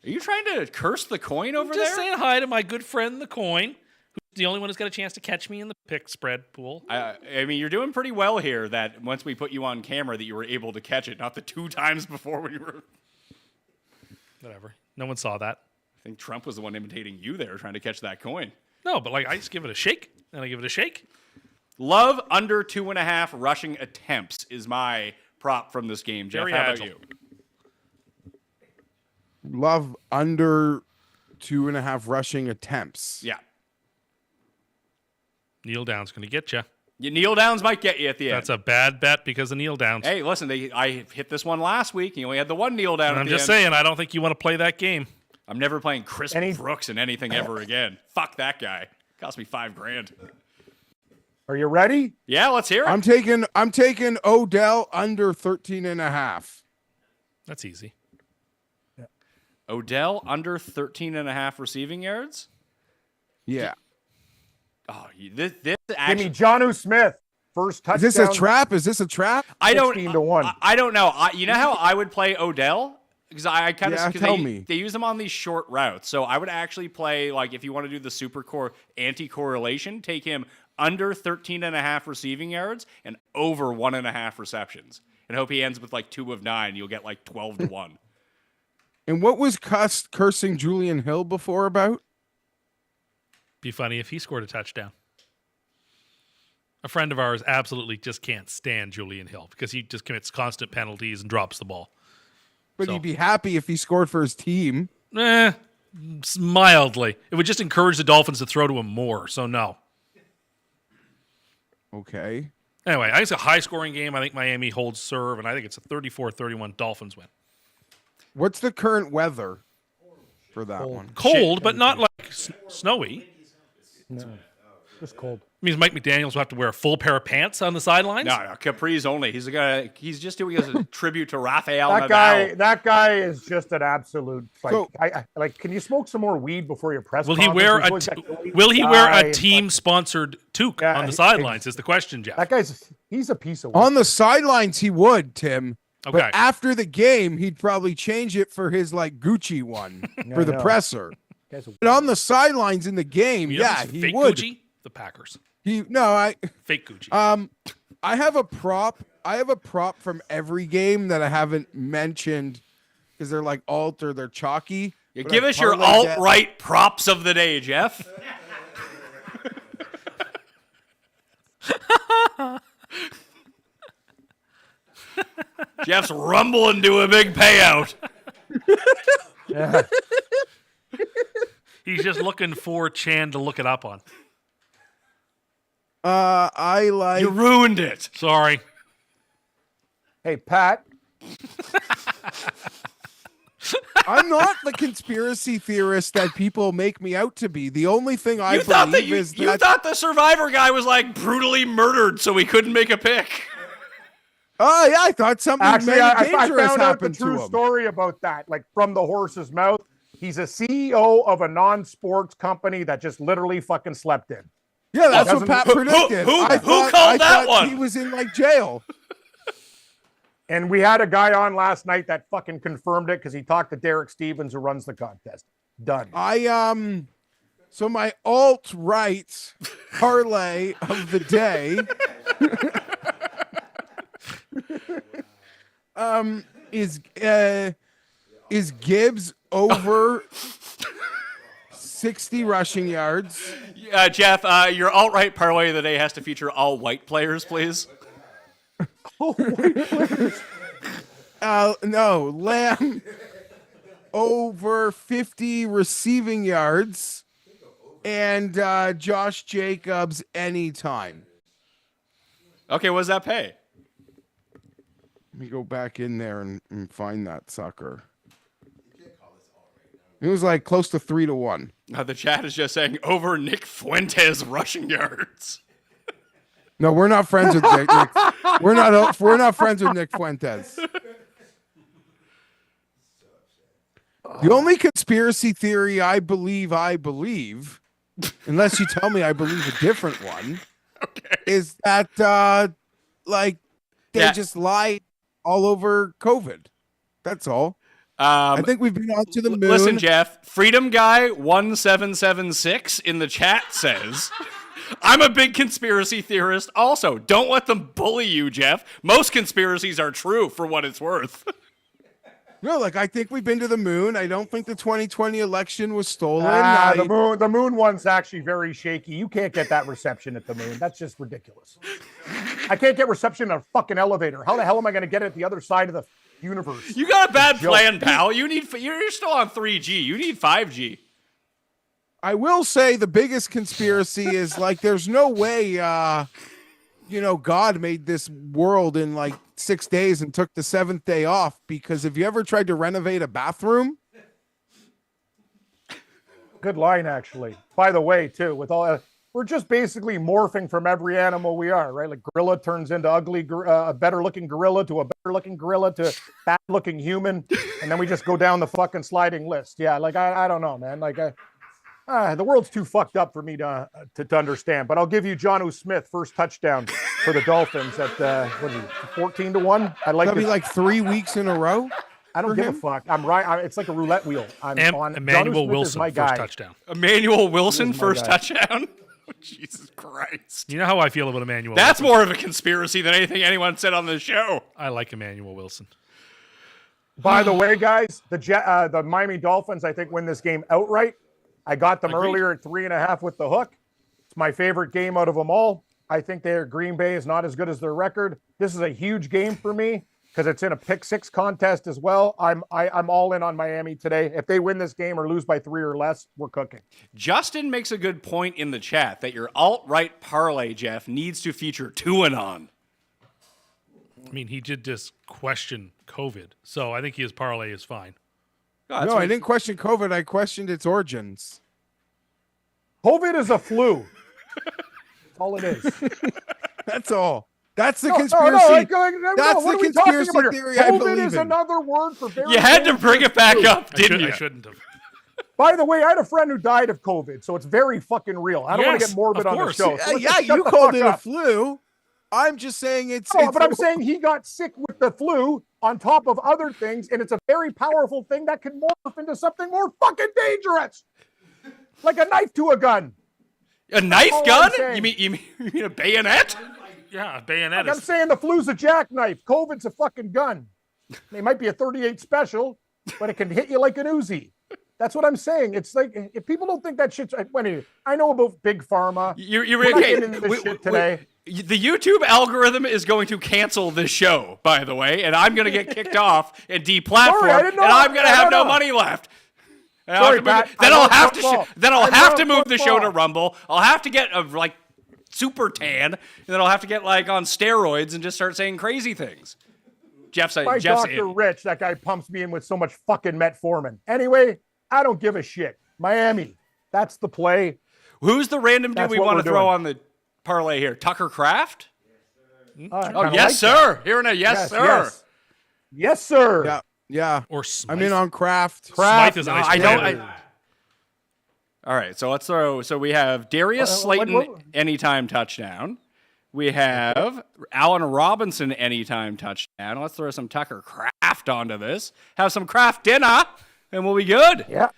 Are you trying to curse the coin over there? Just saying hi to my good friend, the coin, who's the only one who's got a chance to catch me in the pick spread pool. I mean, you're doing pretty well here that once we put you on camera that you were able to catch it, not the 2 times before when you were. Whatever. No one saw that. I think Trump was the one imitating you there trying to catch that coin. No, but I just give it a shake, and I give it a shake. Love under 2.5 rushing attempts is my prop from this game. Geoff, Very how agile. about you? Love under 2.5 rushing attempts. Yeah. Kneel down's going to get you. Kneel downs might get you at the end. That's a bad bet because of kneel downs. Hey, listen, I hit this one last week. You only had the one kneel down. I'm just saying, I don't think you want to play that game. I'm never playing Chris Brooks in anything ever again. Fuck that guy. Cost me $5,000. Are you ready? Yeah, let's hear it. I'm taking Odell under 13.5. That's easy. Odell under 13.5 receiving yards. Yeah. Oh, this Give actually. me Jonnu Smith. First touchdown. Is this a trap? I don't. 16-1. I don't know. You know how I would play Odell? Because I kind of tell me. They use them on these short routes. So I would actually play, like, if you want to do the super core anti-correlation, take him under 13.5 receiving yards and over 1.5 receptions. And hope he ends with like 2 of 9. You'll get like 12-1. And what was cursing Julian Hill before about? Be funny if he scored a touchdown. A friend of ours absolutely just can't stand Julian Hill because he just commits constant penalties and drops the ball. But he'd be happy if he scored for his team. Mildly. It would just encourage the Dolphins to throw to him more, so no. Okay. Anyway, I think it's a high-scoring game. I think Miami holds serve, and I think it's a 34-31 Dolphins win. What's the current weather for that one? Cold, but not like snowy. No, just cold. Means Mike McDaniels will have to wear a full pair of pants on the sidelines? No, capris only. He's a guy. He's just doing it as a tribute to Rafael That Nadal. That guy is just an absolute. Like, So- can you smoke some more weed before your press? Will he conference? wear He's always got the weed guy and team-sponsored toque Yeah, on the sidelines? Is the question, Jeff? he's a piece of work. On the sidelines, he would, Tim. Okay. But after the game, he'd probably change it for his like Gucci one for the I know. presser. Guy's a- But on the sidelines in the game, You know yeah, who's he fake would. Gucci? The Packers. Fake Gucci. I have a prop. From every game that I haven't mentioned because they're like they're chalky. You But give I us your parlayed that- alt-right props of the day, Jeff. Jeff's rumbling to a big payout. Yeah. He's just looking for Chan to look it up on. I like. You ruined it. Sorry. Hey, Pat. I'm not the conspiracy theorist that people make me out to be. The only thing I You thought believe that is you that thought the Survivor guy was like brutally murdered, so he couldn't make a pick. Oh yeah, I thought something Actually, very I dangerous found out the happened to true him. story about that, like from the horse's mouth. He's a CEO of a non-sports company that just literally fucking slept in. Yeah, that's doesn't- what Pat who- predicted. who I called thought that one? He was in like jail. And we had a guy on last night that fucking confirmed it because he talked to Derek Stevens, who runs the contest. Done. So my alt-right parlay of the day Is Gibbs over 60 rushing yards? Geoff, your alt-right parlay of the day has to feature all white players, please. No, Lamb over 50 receiving yards, and Josh Jacobs anytime. Okay, what does that pay? Let me go back in there and find that sucker. It was like close to 3-1. The chat is just saying over Nick Fuentes rushing yards. No, we're not friends with Nick. We're not friends with Nick Fuentes. The only conspiracy theory I believe, unless you tell me I believe a different one, is that they just lied all over COVID. That's all. I think we've been on to the moon. Listen, Geoff, Freedom Guy 1776 in the chat says, I'm a big conspiracy theorist also. Don't let them bully you, Geoff. Most conspiracies are true for what it's worth. No, I think we've been to the moon. I don't think the 2020 election was stolen. The moon one's actually very shaky. You can't get that reception at the moon. That's just ridiculous. I can't get reception in a fucking elevator. How the hell am I going to get it at the other side of the universe? You got a bad plan, pal. You're still on 3G. You need 5G. I will say the biggest conspiracy is there's no way, God made this world in 6 days and took the 7th day off, because if you ever tried to renovate a bathroom. Good line, actually. By the way, too, with all we're just basically morphing from every animal we are, right? Like gorilla turns into a better looking gorilla to a better looking gorilla to bad looking human. And then we just go down the fucking sliding list. Yeah. I don't know, man. The world's too fucked up for me to understand, but I'll give you Jonnu Smith first touchdown for the Dolphins at 14-1. I like that'll be 3 weeks in a row. I don't give a fuck. I'm right. It's like a roulette wheel. I'm on Emmanuel Wilson my first guy. touchdown. Emmanuel Wilson first touchdown. Jesus Christ! You know how I feel about Emmanuel. That's Wilson. more of a conspiracy than anything anyone said on the show. I like Emmanuel Wilson. By the way, guys, the Miami Dolphins, I think, win this game outright. I got them earlier at 3.5 with the hook. It's my favorite game out of them all. I think Green Bay is not as good as their record. This is a huge game for me because it's in a pick six contest as well. I'm all in on Miami today. If they win this game or lose by 3 or less, we're cooking. Justin makes a good point in the chat that your alt-right parlay, Geoff, needs to feature QAnon. I mean, he did just question COVID, so I think his parlay is fine. No, I didn't question COVID. I questioned its origins. COVID is a flu. That's all it is. That's all. That's the conspiracy. That's the conspiracy theory I believe in. COVID is another word for very. You had to bring it back up, didn't you? I shouldn't have. By the way, I had a friend who died of COVID, so it's very fucking real. I don't want to get morbid on the show. So you called it a flu. I'm just saying it's. But I'm saying he got sick with the flu on top of other things, and it's a very powerful thing that can morph into something more fucking dangerous, like a knife to a gun. A knife gun? You mean a bayonet? Yeah, a bayonet. I'm saying the flu's a jackknife. COVID's a fucking gun. It might be a 38 special, but it can hit you like an Uzi. That's what I'm saying. It's like, if people don't think that shit's. I know about big pharma. You're getting into this shit today. The YouTube algorithm is going to cancel this show, by the way, and I'm going to get kicked off and deplatformed, and I'm going to have no money left. Then I'll have to move the show to Rumble. I'll have to get a super tan, and then I'll have to get on steroids and just start saying crazy things. Jeff's Dr. Rich, that guy pumps me in with so much fucking metformin. Anyway, I don't give a shit. Miami, that's the play. Who's the random dude we want to throw on the parlay here? Tucker Kraft? Yes, sir. Hearing a yes, sir. Yes, sir. Yeah. Or Smythe. I'm in on Kraft. Smythe is nice. I don't. All right, so let's throw. So we have Darius Slayton anytime touchdown. We have Allen Robinson anytime touchdown. Let's throw some Tucker Kraft onto this. Have some Kraft dinner, and we'll be good. Yeah.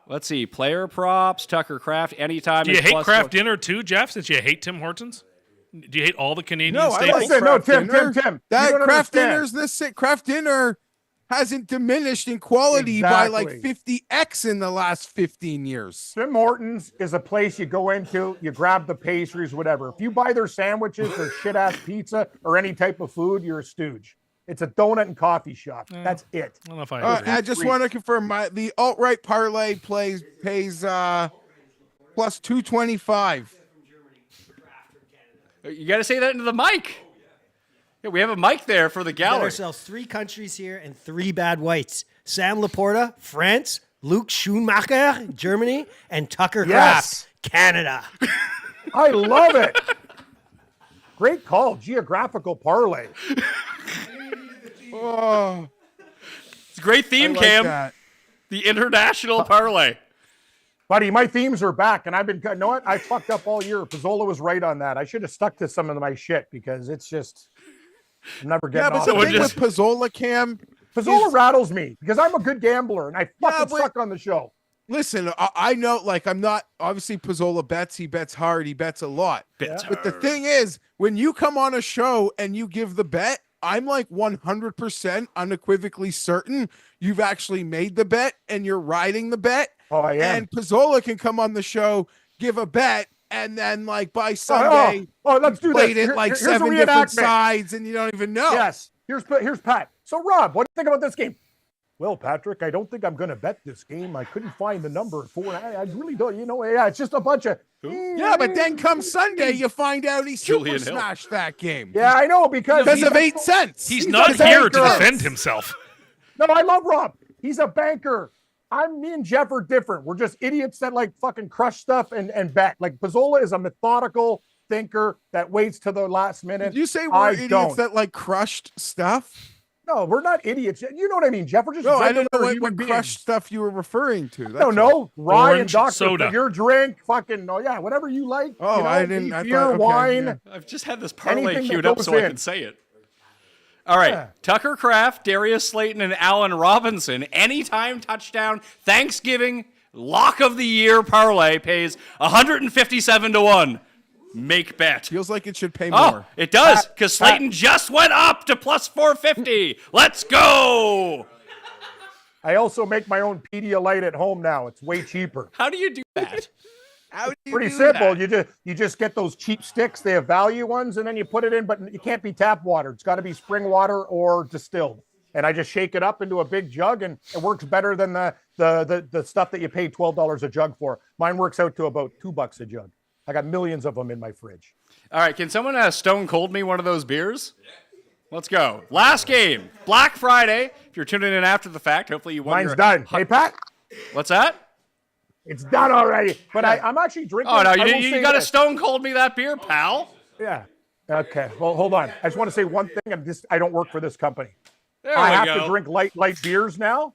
Let's see. Player props, Tucker Kraft anytime. Do you hate Kraft dinner too, Geoff, since you hate Tim Hortons? Do you hate all the Canadian No, I staples? like Listen, no, Kraft Tim, dinner. Tim. That You don't craft understand. craft dinner hasn't diminished in quality by like Exactly. 50x in the last 15 years. Tim Hortons is a place you go into, you grab the pastries, whatever. If you buy their sandwiches, their shit ass pizza, or any type of food, you're a stooge. It's a donut and coffee shop. That's it. I don't know if I agree. I just want to confirm the alt-right parlay pays plus 225. You got to say that into the mic. Yeah, we have a mic there for the We got gallery. ourselves 3 countries here and 3 bad whites. Sam Laporta, France. Luke Schumacher, Germany. And Tucker Yes. Kraft, Canada. I love it. Great call. Geographical parlay. Oh, It's a great I theme, like Cam. that. The international parlay. Buddy, my themes are back, and I've been, you know what? I fucked up all year. Pizzola was right on that. I should have stuck to some of my shit because it's just, I'm never Yeah, getting but off. the Someone thing just- with Pizzola, Cam, Pizzola rattles me because I'm a good gambler and I fucking but- suck on the show. listen, I know, like, I'm not, obviously Pizzola bets, he bets hard, he bets a lot. But the thing is, when you come on a show and you give the bet, I'm like 100% unequivocally certain you've actually made the bet and you're riding the bet. Oh, I am. And Pizzola can come on the show, give a bet, and then like by Sunday, let's do played this. it like Here's a 7 different reenactment. sides, and you don't even know. Yes. Here's Pat. So, Rob, what do you think about this game? Well, Patrick, I don't think I'm going to bet this game. I couldn't find the number at 4. I really don't. Yeah, it's just a bunch of. Yeah, but then come Sunday, you find out he super Julian Hill. smashed that game. Yeah, I know because Because of 8 cents. He's He's not a here to banker. defend himself. No, I love Rob. He's a banker. Me and Geoff are different. We're just idiots that like fucking crush stuff and bet. Like Pizzola is a methodical thinker that waits to the last minute. Did you say we're I idiots don't. that like crushed stuff? No, we're not idiots. You know what I mean, Geoff? We're just No, I regular don't know human what beings. crushed stuff you were referring to. I don't know. Rye and Orange Dr. soda. Your drink, fucking, yeah, whatever you like. Oh, you know, I didn't. I beer, thought, okay, wine. yeah. I've just had this parlay Anything that queued up goes so I in. can say it. All right. Yeah. Tucker Kraft, Darius Slayton, and Allen Robinson. Anytime touchdown, Thanksgiving, lock of the year parlay pays 157 to 1. Make bet. Feels like it should pay Oh, more. it does, because Slayton just went up to plus 450. Let's go. I also make my own Pedialyte at home now. It's way cheaper. How do you do that? How do you Pretty do simple. that? You just get those cheap sticks. They have value ones, and then you put it in, but it can't be tap water. It's got to be spring water or distilled. And I just shake it up into a big jug, and it works better than the stuff that you pay $12 a jug for. Mine works out to about $2 a jug. I got millions of them in my fridge. All right, can someone Stone Cold me one of those beers? Let's go. Last game, Black Friday. If you're tuning in after the fact, hopefully you won Mine's your... done. Hey, Pat, What's that? it's done already. But I'm actually drinking. Oh, no, I will you say got to this. Stone Cold me that beer, pal. Yeah. Okay. Well, hold on. I just want to say one thing. I don't work for this company. There I we have go. to drink light beers now,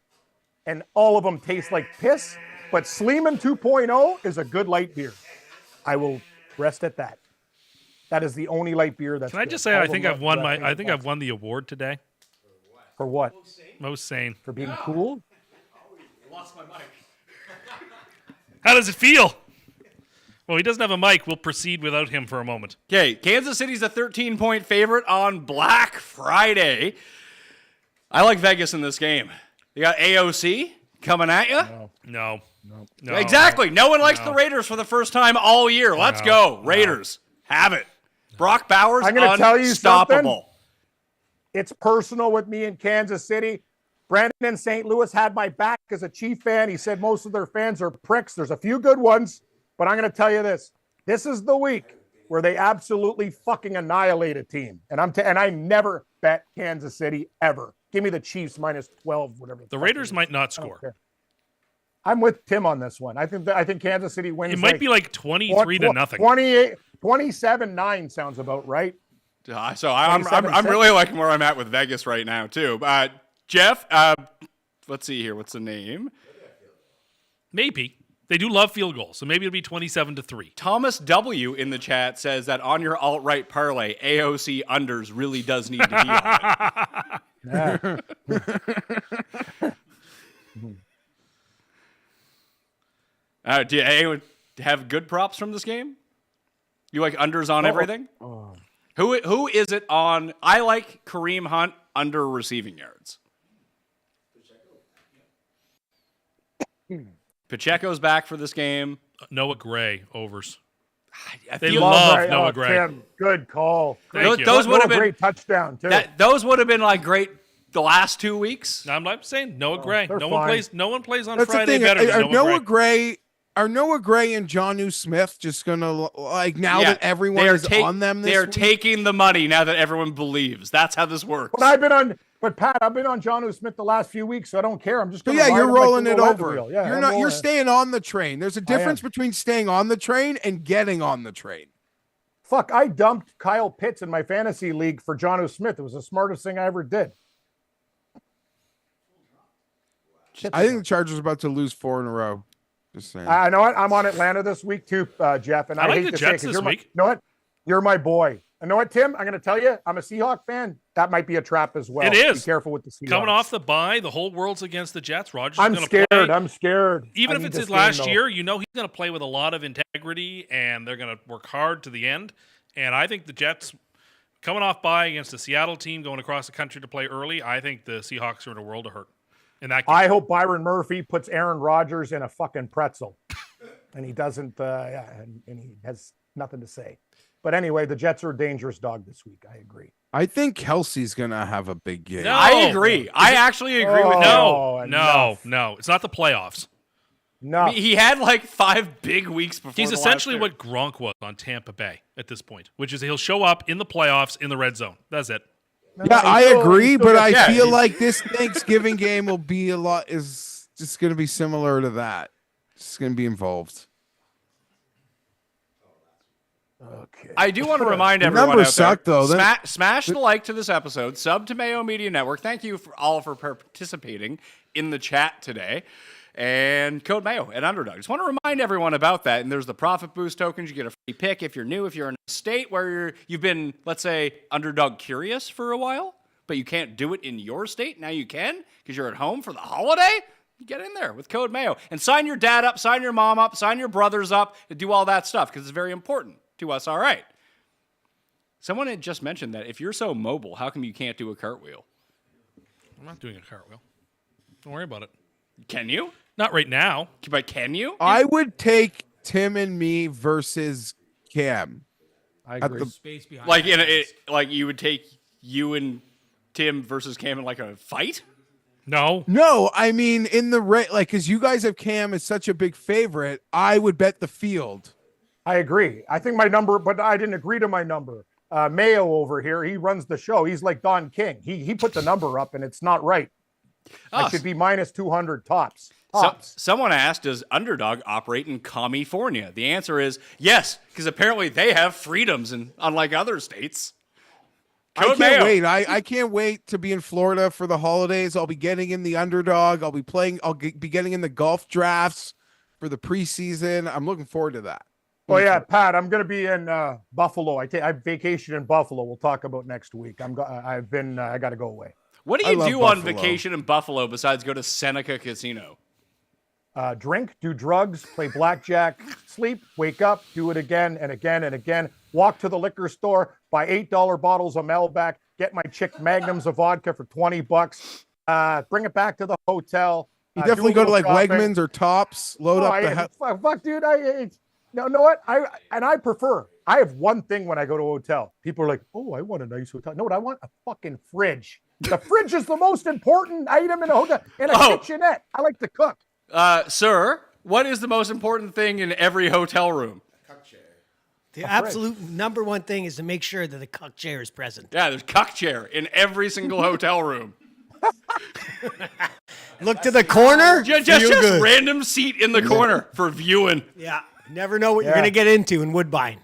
and all of them taste like piss. But Sleeman 2.0 is a good light beer. I will rest at that. That is the only light beer that's. Can I good. just say All I the think rest I've won of that I thing think is I've won the award today. For what? Most sane. For being cool? How does it feel? Well, he doesn't have a mic. We'll proceed without him for a moment. Okay, Kansas City's a 13-point favorite on Black Friday. I like Vegas in this game. You got AOC coming at you. No. Exactly. No one likes the Raiders for the first time all year. Let's go. Raiders. Have it. Brock Bowers, I'm gonna tell you unstoppable. It's personal with me in Kansas City. Brandon in St. Louis had my back as a Chief fan. He said most of their fans are pricks. There's a few good ones, but I'm going to tell you this. This is the week where they absolutely fucking annihilate a team. And I never bet Kansas City ever. Give me the Chiefs minus 12, whatever. The Raiders might not score. I'm with Tim on this one. I think Kansas City wins. It might be like 23 to nothing. 27-9 sounds about right. So I'm 27-6. really liking where I'm at with Vegas right now, too. Geoff, let's see here. What's the name? Maybe. They do love field goals, so maybe it'll be 27-3. Thomas W. in the chat says that on your alt-right parlay, AOC unders really does need to be on it. Do you anyone have good props from this game? You like unders on everything? Oh. Who is it on? I like Kareem Hunt under receiving yards. Pacheco's back for this game. Noah Gray overs. I They feel love Gray. Noah Oh, Gray. Tim, good call. Thank you. those would have been great touchdown too. those would have been like great the last 2 weeks. I'm saying Noah Gray. they're No one fine. plays on That's the Friday thing. better Are than Noah Gray. Noah Gray and Jonnu Smith just gonna like now Yeah, that everyone they are is on them? They are week? taking the money now that everyone believes. That's how this works. But Pat, I've been on Jonnu Smith the last few weeks, so I don't care. I'm just But going. yeah, you're rolling it over. Yeah, you're I'm not. rolling You're it. staying on the train. There's a difference between staying on the train and getting on the train. Fuck, I dumped Kyle Pitts in my fantasy league for Jonnu Smith. It was the smartest thing I ever did. I think the Chargers are about to lose 4 in a row. Just saying. I know what? I'm on Atlanta this week too, Jeff. And I I, like hate the to Jets say it, 'cause this week. You know what? You're my boy. You know what, Tim? I'm going to tell you, I'm a Seahawk fan. That might be a trap as well. It is. Be careful with the Seahawks. Coming off the bye, the whole world's against the Jets. Rodgers I'm is going to scared. play. I'm scared. Even I if need it's this his game, last though. year, you know he's going to play with a lot of integrity, and they're going to work hard to the end. And I think the Jets, coming off bye against the Seattle team, going across the country to play early, I think the Seahawks are in a world of hurt. In that game. I hope Byron Murphy puts Aaron Rodgers in a fucking pretzel, and he doesn't. And he has nothing to say. But anyway, the Jets are a dangerous dog this week. I agree. I think Kelsey's gonna have a big game. No. I agree. I actually agree with you. Oh, No, enough. it's not the playoffs. No, He had like 5 big weeks before. He's the last essentially year. what Gronk was on Tampa Bay at this point, which is he'll show up in the playoffs in the red zone. That's it. Yeah, I agree, but I yeah, feel he's- like this Thanksgiving game will be is just going to be similar to that. It's going to be involved. Okay. I do want to remind The everyone numbers out there, suck, though. Smash the like to this episode. Sub to Mayo Media Network. Thank you for participating in the chat today. And code Mayo at Underdog. Just want to remind everyone about that. And there's the Profit Boost tokens. You get a free pick if you're new. If you're in a state where you've been, let's say, Underdog curious for a while, but you can't do it in your state. Now you can because you're at home for the holiday. You get in there with code Mayo. And sign your dad up, sign your mom up, sign your brothers up, and do all that stuff because it's very important to us. All right. Someone had just mentioned that if you're so mobile, how come you can't do a cartwheel? I'm not doing a cartwheel. Don't worry about it. Can you? Not right now. But can you? I would take Tim and me versus Cam. I At agree. the- Space behind Like that. like you would take you and Tim versus Cam in like a fight? No. No, I mean in the like because you guys have Cam as such a big favorite. I would bet the field. I agree. I think my number, but I didn't agree to my number. Mayo over here, he runs the show. He's like Don King. He put the number up, and it's not right. I should be minus 200 tops. Someone asked, does Underdog operate in California? The answer is yes, because apparently they have freedoms, and unlike other states. I Code can't Mayo. wait. I can't wait to be in Florida for the holidays. I'll be getting in the Underdog. I'll be playing. Be getting in the golf drafts for the preseason. I'm looking forward to that. Oh yeah, Pat, I'm going to be in Buffalo. I vacation in Buffalo. We'll talk about next week. I got to go away. What do I you love do on Buffalo. vacation in Buffalo besides go to Seneca Casino? Drink, do drugs, play blackjack, sleep, wake up, do it again and again and again. Walk to the liquor store, buy $8 bottles of Malbec, get my chick magnums of vodka for $20. Bring it back to the hotel. You do definitely a go to little like shopping. Wegmans or Tops. Load up the. Fuck, dude. No, know what? I prefer. I have one thing when I go to a hotel. People are like, "Oh, I want a nice hotel." No, what I want? A fucking fridge. The fridge is the most important item in a hotel. And a kitchenette. I like to cook. Sir, what is the most important thing in every hotel room? The absolute number one thing is to make sure that the cuck chair is present. Yeah, there's cuck chair in every single hotel room. Look to the corner. Just feel good. random seat in the corner for viewing. Yeah. Never know what you're Yeah. going to get into in Woodbine.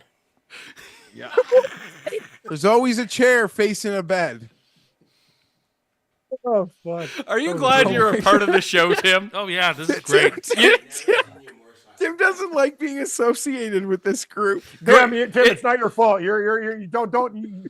There's always a chair facing a bed. Oh fuck. Are you glad you're a part of the show, Tim? Oh, yeah. This is great. Tim doesn't like being associated with this group. Tim, it's not your fault. You don't.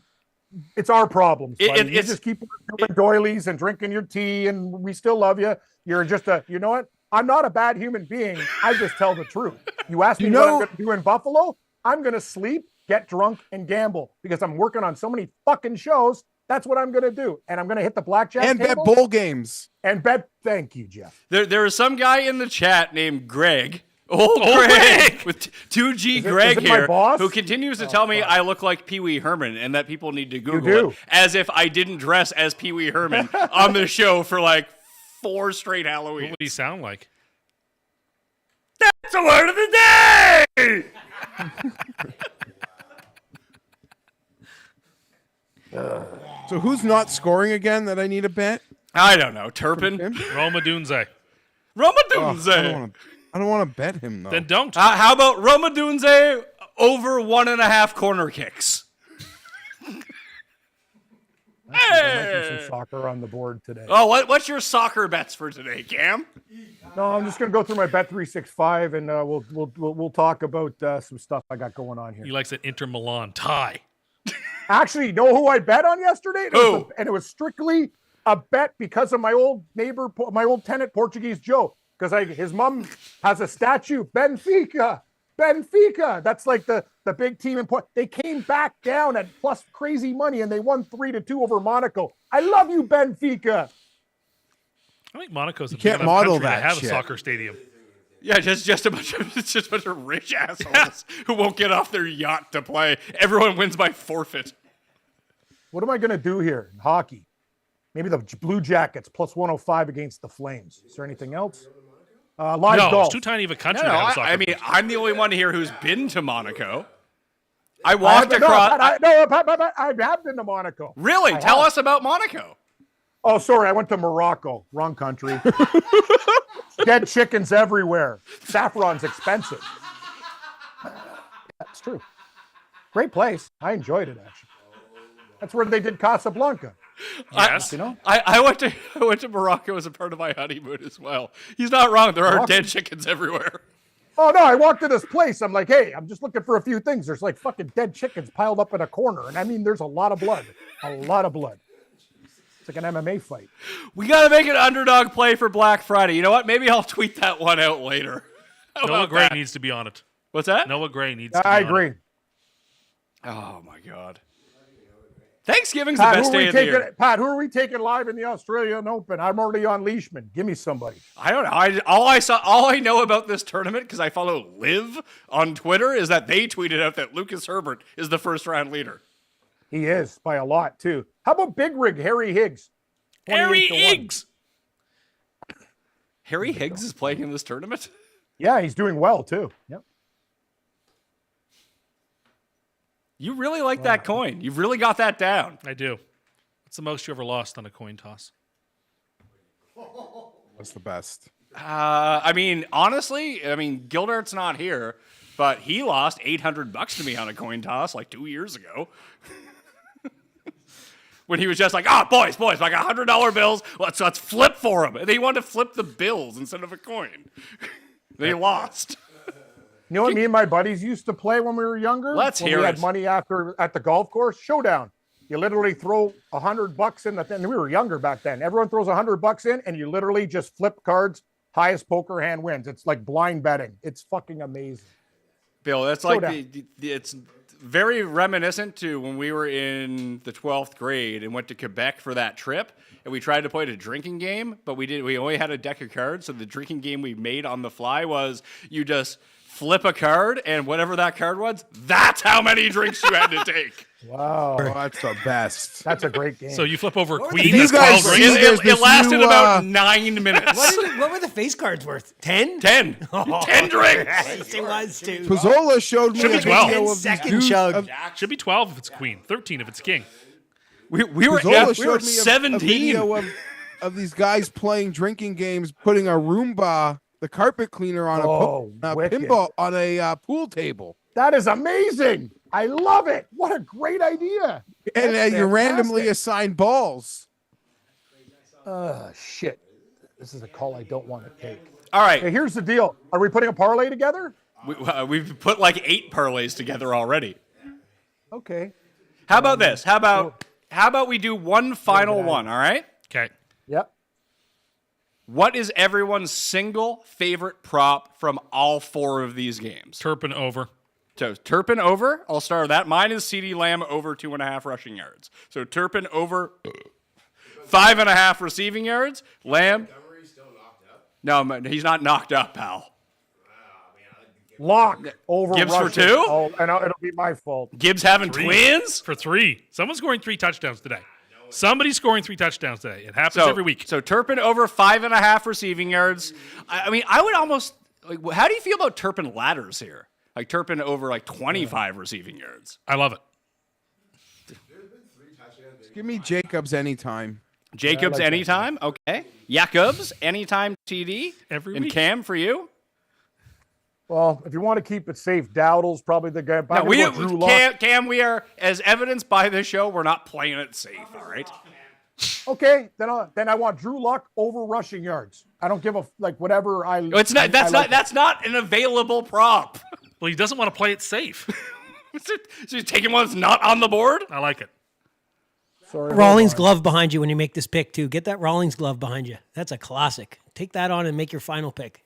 It's our problems. It- buddy. You it's- just keep doing doilies and drinking your tea, and we still love you. You're just you know what? I'm not a bad human being. I just tell the truth. You asked me what I'm going to do in Buffalo. I'm going to sleep get drunk, and gamble because I'm working on so many fucking shows. That's what I'm going to do. And I'm going to hit the blackjack And bet table bowl games. and bet. Thank you, Geoff. There is some guy in the chat named Greg. Greg! With 2G Greg is it my here, boss? who continues to tell me I look like Pee Wee Herman and that people need to Google do. it, as if I didn't dress as Pee Wee Herman on the show for like 4 straight Halloween. What would he sound like? That's the word of the day! So who's not scoring again that I need to bet? I don't know. Turpin? Roma Dunze. Romadunze. I don't want to bet him though. Then don't. How about Romadunze over 1.5 corner kicks? There might be some soccer on the board today. Oh, what's your soccer bets for today, Cam? No, I'm just going to go through my Bet365 and we'll talk about some stuff I got going on here. He likes an Inter Milan tie. Actually, you know who I bet on yesterday? Who? And it was strictly a bet because of my old neighbor, my old tenant, Portuguese Joe. Because his mom has a statue, Benfica. That's like the big team in Port. They came back down at plus crazy money and they won 3-2 over Monaco. I love you, Benfica. I think Monaco's a big can't enough model country that to have shit. a soccer stadium. Yeah, just a bunch of rich assholes who won't get off their yacht to play. Everyone wins by forfeit. What am I going to do here in hockey? Maybe the Blue Jackets plus 105 against the Flames. Is there anything else? Live No, golf. it's too tiny of a country No, to have a soccer I mean, pitch. I'm the only one here who's been to Monaco. I walked across. I have been to Monaco. Really? Tell us about Monaco. Oh, sorry, I went to Morocco. Wrong country. Dead chickens everywhere. Saffron's expensive. That's true. Great place. I enjoyed it actually. That's where they did Casablanca. Yes. You know? I went to Morocco as a part of my honeymoon as well. He's not wrong. There are Morocco? dead chickens everywhere. Oh no, I walked to this place. I'm like, hey, I'm just looking for a few things. There's like fucking dead chickens piled up in a corner. And I mean, there's a lot of blood. A lot of blood. It's like an MMA fight. We got to make an underdog play for Black Friday. You know what? Maybe I'll tweet that one out later. How Noah about Gray that? needs to be on it. What's that? Noah Gray needs to be I on agree. it. Oh my God. Thanksgiving's Pat, the best day of the year. Pat, who are we taking live in the Australian Open? I'm already on Leishman. Give me somebody. I don't know. All I know about this tournament, because I follow Liv on Twitter, is that they tweeted out that Lucas Herbert is the first round leader. He is by a lot too. How about Big Rig Harry Higgs? Harry 28-1. Higgs. Harry Higgs is playing in this tournament? Yeah, he's doing well too. Yep. You really like that coin. You've really got that down. I do. What's the most you ever lost on a coin toss? That's the best. I mean, honestly, Gildart's not here, but he lost $800 to me on a coin toss like 2 years ago. When he was just like, boys, I got $100 bills. Let's flip for them. And they wanted to flip the bills instead of a coin. They lost. You know what me and my buddies used to play when we were younger? Let's when hear we it. had money at the golf course? Showdown. You literally throw $100 in the thing. We were younger back then. Everyone throws $100 in, and you literally just flip cards. Highest poker hand wins. It's like blind betting. It's fucking amazing. Bill, that's Showdown. like it's very reminiscent to when we were in the 12th grade and went to Quebec for that trip. And we tried to play a drinking game, but we only had a deck of cards. So the drinking game we made on the fly was you just flip a card, and whatever that card was, that's how many drinks you had to take. Wow. Oh, that's the best. That's a great game. So you flip over a What queen. These That's guys 12 see rings. there's It this lasted new, about 9 minutes. What were the face cards worth? 10? 10. 10 drinks. Yes, it was too. Pizzola showed me Should a be 12. video of these 10-second dudes. chug. Should be 12 if it's queen, 13 if it's king. We were Pizzola we showed were me a 17. video of these guys playing drinking games, putting a Roomba, the carpet cleaner, on a wicked. pinball on a pool table, That is amazing. I love it. What a great idea. and That's you randomly fantastic. assign balls. Shit. This is a call I don't want to take. All Hey, right. here's the deal. Are we putting a parlay together? We've put like 8 parlays together already. Okay. How about this? How about we do one final one, all right? Okay. Yep. What is everyone's single favorite prop from all 4 of these games? Turpin over. So Turpin over. I'll start with that. Mine is CeeDee Lamb over 2.5 rushing yards. So Turpin over 5.5 receiving yards. Lamb. No, he's not knocked up, pal. Lock over Gibbs for rushing. 2? Oh, and it'll be my fault. Gibbs having 3. twins? For 3. Someone's scoring 3 touchdowns today. Somebody's scoring 3 touchdowns today. It happens every week. So Turpin over 5.5 receiving yards. I mean, I would almost like. How do you feel about Turpin ladders here? Like Turpin over like 25 receiving yards. I love it. Give me Jacobs anytime. Jacobs anytime. Okay. Jacobs anytime TD. Every and week. Cam for you. Well, if you want to keep it safe, Dowdle's probably the guy. No, Cam, we are, as evidenced by this show, we're not playing it safe, all right? Okay, then I want Drew Luck over rushing yards. I don't give a whatever I. It's not. That's not an available prop. Well, he doesn't want to play it safe. So you're taking one that's not on the board? I like it. Sorry, Rawlings glove behind you when you make this pick, too. Get that Rawlings glove behind you. That's a classic. Take that on and make your final pick.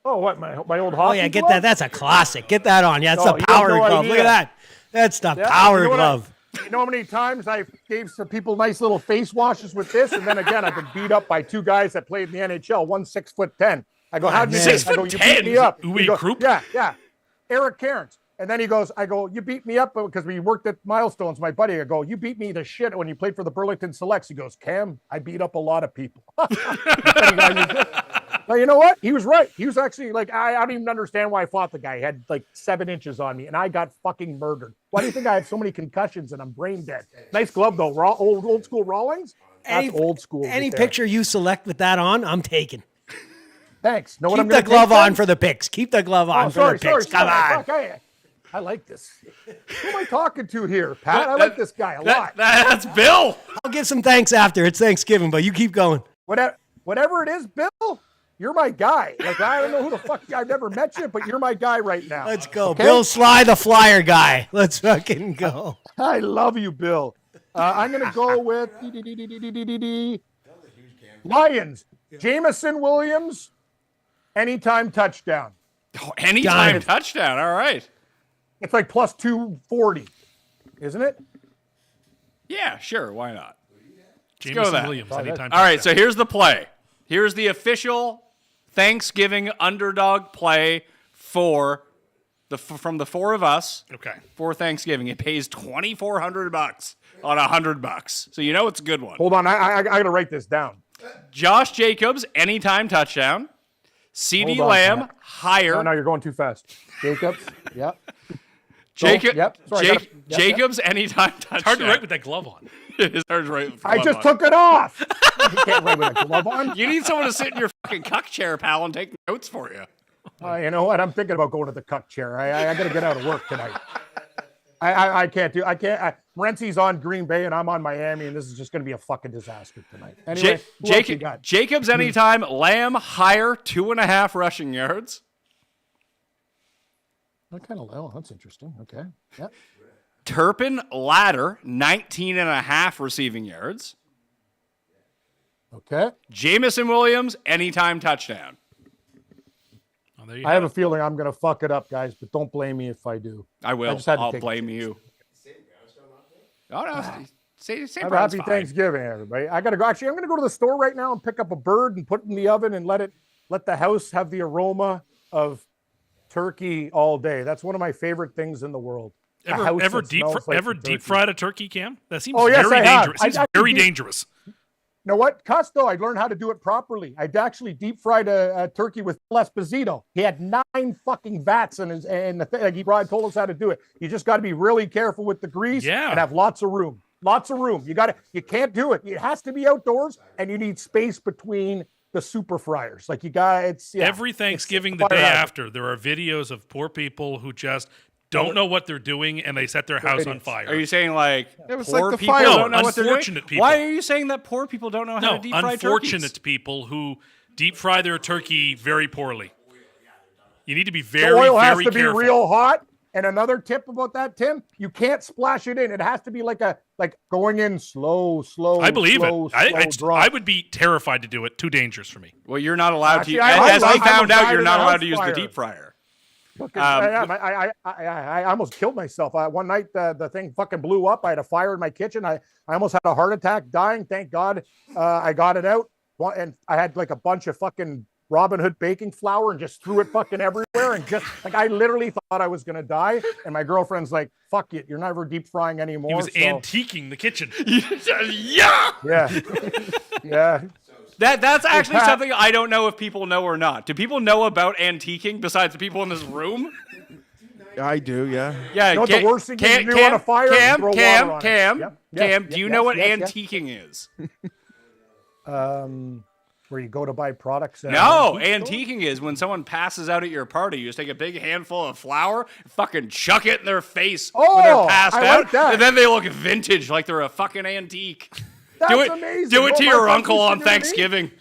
Oh, what my old Oh, hockey yeah, get glove? that. That's a classic. Get that on. Yeah, it's No, the you have power no glove. idea. Look at that. That's the Yeah, power you know what glove. You know how many times I gave some people nice little face washes with this, and then again I've been beat up by 2 guys that played in the NHL. One 6'10". I go, how'd you man. do? I go, you beat me up. Uwe He goes, Krupp? Yeah. Eric Cairns. And then he goes, I go, you beat me up because we worked at Milestones, my buddy. I go, you beat me to shit when you played for the Burlington Selects. He goes, Cam, I beat up a lot of people. Well, you know what? He was right. He was actually like, I don't even understand why I fought the guy. He had like 7 inches on me, and I got fucking murdered. Why do you think I have so many concussions and I'm brain dead? Nice glove, though. Old school Rawlings? That's old school. Any right there. picture you select with that on, I'm taking. Thanks. Know what Keep I'm the gonna glove take on then? for the picks. Keep the glove on Oh, for the picks. Come on. Fuck, I like this. Who am I talking to here, Pat? I like this guy a lot. That's Bill. I'll give some thanks after. It's Thanksgiving, but you keep going. Whatever it is, Bill, you're my guy. Like, I don't know who the fuck, I've never met you, but you're my guy right now. Let's go. Okay? Bill Sly, the flyer guy. Let's fucking go. I love you, Bill. I'm going to go with Lions. Jamison Williams, anytime touchdown. Oh, anytime Dime. touchdown. All right. It's like plus 240, isn't it? Yeah, sure. Why not? go with Jameson that. Williams, anytime. All right, so here's the play. Here's the official Thanksgiving underdog play for from the 4 of us. Okay. For Thanksgiving, it pays $2,400 on $100. So you know it's a good one. Hold on. I got to write this down. Josh Jacobs, anytime touchdown. CeeDee Hold on, Lamb, Pat. higher. No, you're going too fast. Jacobs. Yep. Jacob, Yep. Sorry, I gotta- yep, Jacobs, anytime touchdown. It's hard to write with that glove on. It's hard to write with the I glove just on. took it off. You can't write with a glove on. You need someone to sit in your fucking cuck chair, pal, and take notes for you. You know what? I'm thinking about going to the cuck chair. I got to get out of work tonight. I can't do. I can't. Renzi's on Green Bay and I'm on Miami, and this is just going to be a fucking disaster tonight. Anyway, who else you got? Jacobs anytime. Lamb higher 2.5 rushing yards. What kind of? Oh, that's interesting. Okay. Yeah. Turpin ladder 19.5 receiving yards. Okay. Jamison Williams anytime touchdown. Oh, there you I have a feeling I'm going to fuck it up, guys, but don't blame me if I do. I will. just had to I'll take a blame you. Oh no. Say Have a happy Thanksgiving, everybody. I got to go. Actually, I'm going to go to the store right now and pick up a bird and put it in the oven and let the house have the aroma of turkey all day. That's one of my favorite things in the world. A house Ever that deep smells like the deep turkey. fried a turkey, Cam? That seems Oh, yes, very I have. dangerous. Seems I very deep- dangerous. You know what? Custo, I learned how to do it properly. I actually deep fried a turkey with Phil Esposito. He had 9 fucking vats in his, and the thing, like he told us how to do it. You just got to be really careful with the grease Yeah. and have lots of room. Lots of room. You can't do it. It has to be outdoors, and you need space between the super fryers. Like Every Thanksgiving, the day after, there are videos of poor people who just don't know what they're doing and they set their house on fire. Are you saying like It was poor like the people fire- don't know No, what they're doing? unfortunate people. Why are you saying that poor people don't know how to deep fry unfortunate turkeys? people who deep fry their turkey very poorly. You need to be The very, oil has very to be careful. real hot. And another tip about that, Tim, you can't splash it in. It has to be like going in slow. I believe slow, it. slow I drop. would be terrified to do it. Too dangerous for me. Well, you're not allowed Actually, to. I As we like- I'm found a out, guy you're in not the allowed house to use the fryer. deep fryer. I almost killed myself. One night the thing fucking blew up. I had a fire in my kitchen. I almost had a heart attack, dying. Thank God I got it out. And I had like a bunch of fucking Robin Hood baking flour and just threw it fucking everywhere. And just like, I literally thought I was going to die. And my girlfriend's like, fuck it. You're never deep frying anymore. He was antiquing the kitchen. Yeah. Yeah. Yeah. That's actually Pat- something I don't know if people know or not. Do people know about antiquing besides the people in this room? I do, yeah. Yeah. You know what the worst thing you can do on a fire is throw water on it. Cam, Yep, Cam, yes, do you yes, know what yes, yes. antiquing is? Where you go to buy products. No, antiquing is when someone passes out at your party. You just take a big handful of flour, fucking chuck it in their face when they're Oh, passed I out, like that. and then they look vintage like they're a fucking antique. That's do it, amazing. do it Oh, to my your friends uncle used to on do to me. Thanksgiving.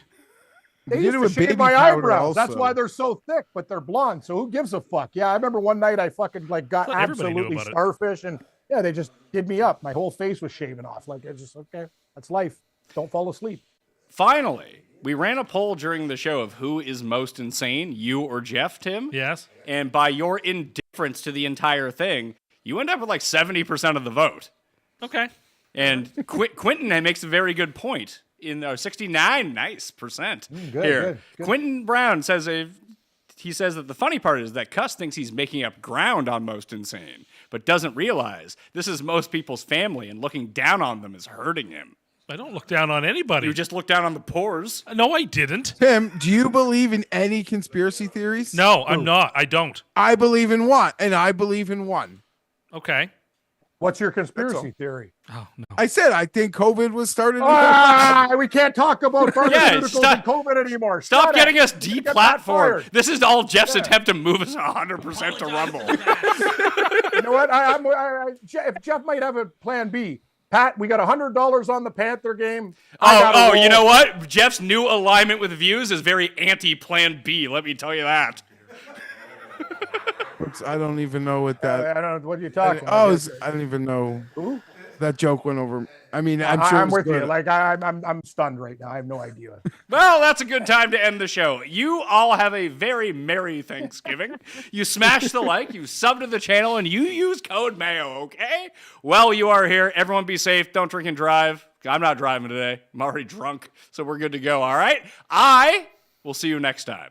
They You used did it to with shave baby my powder eyebrows. That's also. why they're so thick, but they're blonde. So who gives a fuck? Yeah, I remember one night I fucking like got thought everybody knew absolutely about it. starfish, and yeah, they just did me up. My whole face was shaven off. Like it's just okay. That's life. Don't fall asleep. Finally, we ran a poll during the show of who is most insane, you or Geoff, Tim. Yes. And by your indifference to the entire thing, you end up with like 70% of the vote. Okay. And Quentin makes a very good point in 69 nice percent good, here. good. Quentin Brown says he says that the funny part is that Cuss thinks he's making up ground on Most Insane, but doesn't realize this is most people's family and looking down on them is hurting him. I don't look down on anybody. You just look down on the pores. No, I didn't. Tim, do you believe in any conspiracy theories? No, I'm not. I don't. I believe in one, and I believe in one. Okay. What's your conspiracy theory? Oh, no. I said I think COVID was started. We can't talk about pharmaceuticals stop- and COVID anymore. Stop Shut getting up. us Get that deplatformed. fired. This is all Jeff's attempt to move us 100% to Rumble. You know what? If Geoff might have a plan B. Pat, we got $100 on the Panther game. Oh, you know what? Jeff's new alignment with views is very anti-Plan B. Let me tell you that. I don't even know what that. I don't know what you're talking Oh, about. I don't even know. That joke went over. I mean, I'm sure. I'm it was with you. good. Like I'm stunned right now. I have no idea. Well, that's a good time to end the show. You all have a very merry Thanksgiving. You smash the like, you sub to the channel, and you use code Mayo, okay? Well, you are here. Everyone be safe. Don't drink and drive. I'm not driving today. I'm already drunk, so we're good to go, all right? I will see you next time.